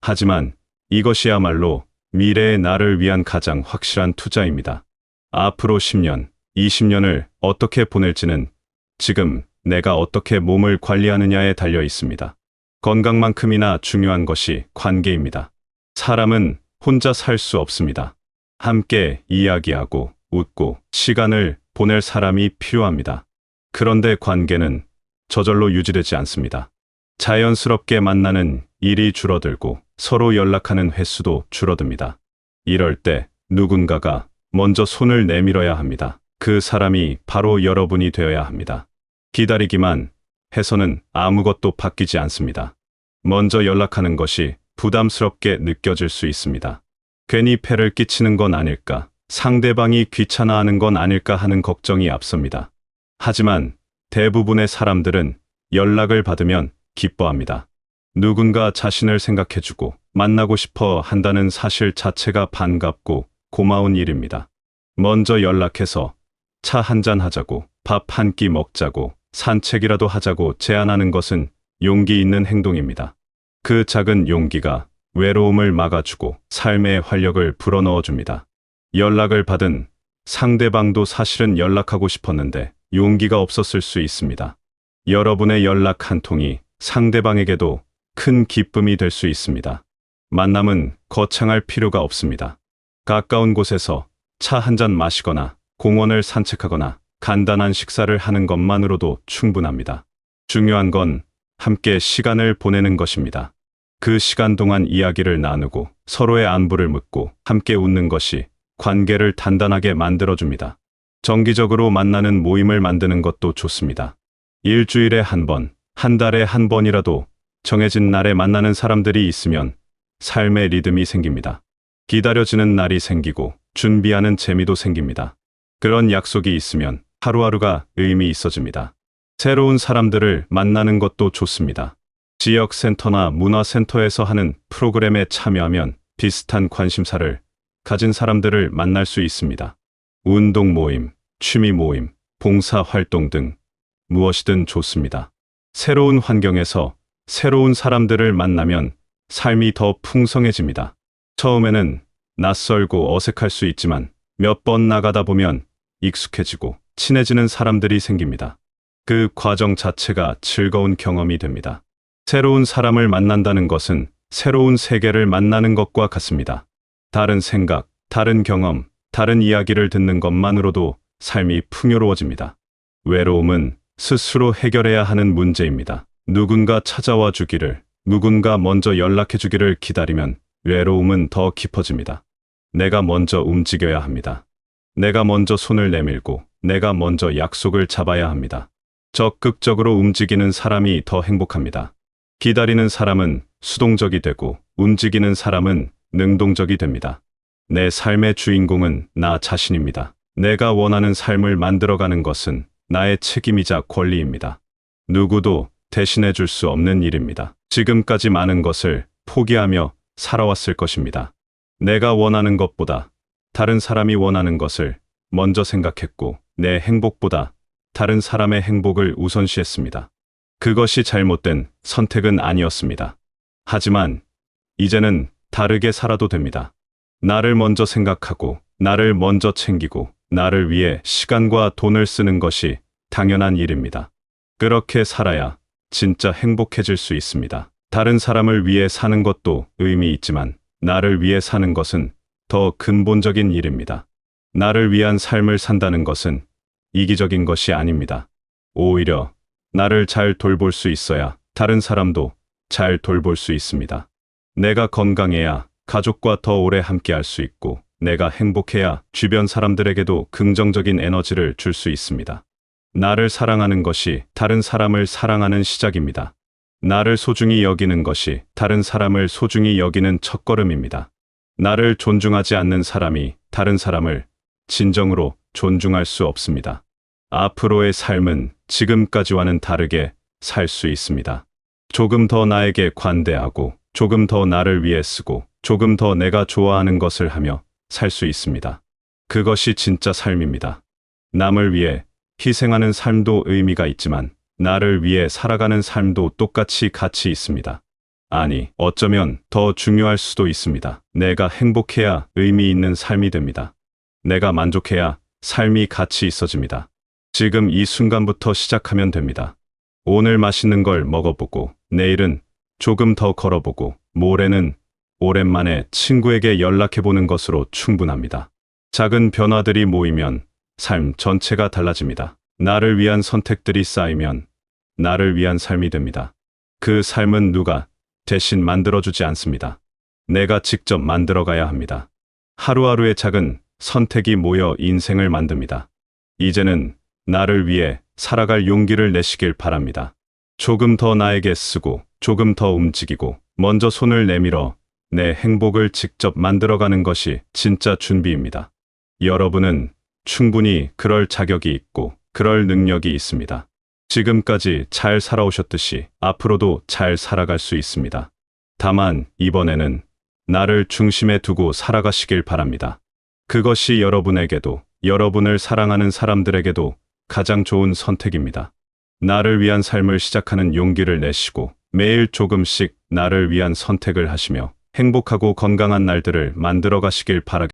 하지만 이것이야말로 미래의 나를 위한 가장 확실한 투자입니다. 앞으로 10년, 20년을 어떻게 보낼지는 지금 내가 어떻게 몸을 관리하느냐에 달려 있습니다. 건강만큼이나 중요한 것이 관계입니다. 사람은 혼자 살 수 없습니다. 함께 이야기하고 웃고 시간을 보낼 사람이 필요합니다. 그런데 관계는 저절로 유지되지 않습니다. 자연스럽게 만나는 일이 줄어들고 서로 연락하는 횟수도 줄어듭니다. 이럴 때 누군가가 먼저 손을 내밀어야 합니다. 그 사람이 바로 여러분이 되어야 합니다. 기다리기만 해서는 아무것도 바뀌지 않습니다. 먼저 연락하는 것이 부담스럽게 느껴질 수 있습니다. 괜히 폐를 끼치는 건 아닐까, 상대방이 귀찮아하는 건 아닐까 하는 걱정이 앞섭니다. 하지만 대부분의 사람들은 연락을 받으면 기뻐합니다. 누군가 자신을 생각해주고 만나고 싶어 한다는 사실 자체가 반갑고 고마운 일입니다. 먼저 연락해서 차 한잔 하자고, 밥 한 끼 먹자고, 산책이라도 하자고 제안하는 것은 용기 있는 행동입니다. 그 작은 용기가 외로움을 막아주고 삶의 활력을 불어넣어 줍니다. 연락을 받은 상대방도 사실은 연락하고 싶었는데 용기가 없었을 수 있습니다. 여러분의 연락 한 통이 상대방에게도 큰 기쁨이 될 수 있습니다. 만남은 거창할 필요가 없습니다. 가까운 곳에서 차 한잔 마시거나 공원을 산책하거나 간단한 식사를 하는 것만으로도 충분합니다. 중요한 건 함께 시간을 보내는 것입니다. 그 시간 동안 이야기를 나누고 서로의 안부를 묻고 함께 웃는 것이 관계를 단단하게 만들어줍니다. 정기적으로 만나는 모임을 만드는 것도 좋습니다. 일주일에 한 번, 한 달에 한 번이라도 정해진 날에 만나는 사람들이 있으면 삶의 리듬이 생깁니다. 기다려지는 날이 생기고 준비하는 재미도 생깁니다. 그런 약속이 있으면 하루하루가 의미 있어집니다. 새로운 사람들을 만나는 것도 좋습니다. 지역센터나 문화센터에서 하는 프로그램에 참여하면 비슷한 관심사를 가진 사람들을 만날 수 있습니다. 운동 모임, 취미 모임, 봉사활동 등 무엇이든 좋습니다. 새로운 환경에서 새로운 사람들을 만나면 삶이 더 풍성해집니다. 처음에는 낯설고 어색할 수 있지만 몇 번 나가다 보면 익숙해지고 친해지는 사람들이 생깁니다. 그 과정 자체가 즐거운 경험이 됩니다. 새로운 사람을 만난다는 것은 새로운 세계를 만나는 것과 같습니다. 다른 생각, 다른 경험, 다른 이야기를 듣는 것만으로도 삶이 풍요로워집니다. 외로움은 스스로 해결해야 하는 문제입니다. 누군가 찾아와 주기를, 누군가 먼저 연락해 주기를 기다리면 외로움은 더 깊어집니다. 내가 먼저 움직여야 합니다. 내가 먼저 손을 내밀고 내가 먼저 약속을 잡아야 합니다. 적극적으로 움직이는 사람이 더 행복합니다. 기다리는 사람은 수동적이 되고 움직이는 사람은 능동적이 됩니다. 내 삶의 주인공은 나 자신입니다. 내가 원하는 삶을 만들어가는 것은 나의 책임이자 권리입니다. 누구도 대신해 줄 수 없는 일입니다. 지금까지 많은 것을 포기하며 살아왔을 것입니다. 내가 원하는 것보다 다른 사람이 원하는 것을 먼저 생각했고 내 행복보다 다른 사람의 행복을 우선시했습니다. 그것이 잘못된 선택은 아니었습니다. 하지만 이제는 다르게 살아도 됩니다. 나를 먼저 생각하고 나를 먼저 챙기고 나를 위해 시간과 돈을 쓰는 것이 당연한 일입니다. 그렇게 살아야 진짜 행복해질 수 있습니다. 다른 사람을 위해 사는 것도 의미 있지만 나를 위해 사는 것은 더 근본적인 일입니다. 나를 위한 삶을 산다는 것은 이기적인 것이 아닙니다. 오히려 나를 잘 돌볼 수 있어야 다른 사람도 잘 돌볼 수 있습니다. 내가 건강해야 가족과 더 오래 함께할 수 있고 내가 행복해야 주변 사람들에게도 긍정적인 에너지를 줄 수 있습니다. 나를 사랑하는 것이 다른 사람을 사랑하는 시작입니다. 나를 소중히 여기는 것이 다른 사람을 소중히 여기는 첫걸음입니다. 나를 존중하지 않는 사람이 다른 사람을 진정으로 존중할 수 없습니다. 앞으로의 삶은 지금까지와는 다르게 살 수 있습니다. 조금 더 나에게 관대하고 조금 더 나를 위해 쓰고 조금 더 내가 좋아하는 것을 하며 살 수 있습니다. 그것이 진짜 삶입니다. 남을 위해 희생하는 삶도 의미가 있지만 나를 위해 살아가는 삶도 똑같이 가치 있습니다. 아니, 어쩌면 더 중요할 수도 있습니다. 내가 행복해야 의미 있는 삶이 됩니다. 내가 만족해야 삶이 가치 있어집니다. 지금 이 순간부터 시작하면 됩니다. 오늘 맛있는 걸 먹어보고 내일은 조금 더 걸어보고 모레는 오랜만에 친구에게 연락해보는 것으로 충분합니다. 작은 변화들이 모이면 삶 전체가 달라집니다. 나를 위한 선택들이 쌓이면 나를 위한 삶이 됩니다. 그 삶은 누가 대신 만들어주지 않습니다. 내가 직접 만들어가야 합니다. 하루하루의 작은 선택이 모여 인생을 만듭니다. 이제는 나를 위해 살아갈 용기를 내시길 바랍니다. 조금 더 나에게 쓰고 조금 더 움직이고 먼저 손을 내밀어 내 행복을 직접 만들어가는 것이 진짜 준비입니다. 여러분은 충분히 그럴 자격이 있고 그럴 능력이 있습니다. 지금까지 잘 살아오셨듯이 앞으로도 잘 살아갈 수 있습니다. 다만 이번에는 나를 중심에 두고 살아가시길 바랍니다. 그것이 여러분에게도 여러분을 사랑하는 사람들에게도 가장 좋은 선택입니다. 나를 위한 삶을 시작하는 용기를 내시고 매일 조금씩 나를 위한 선택을 하시며 행복하고 건강한 날들을 만들어 가시길 바라겠습니다.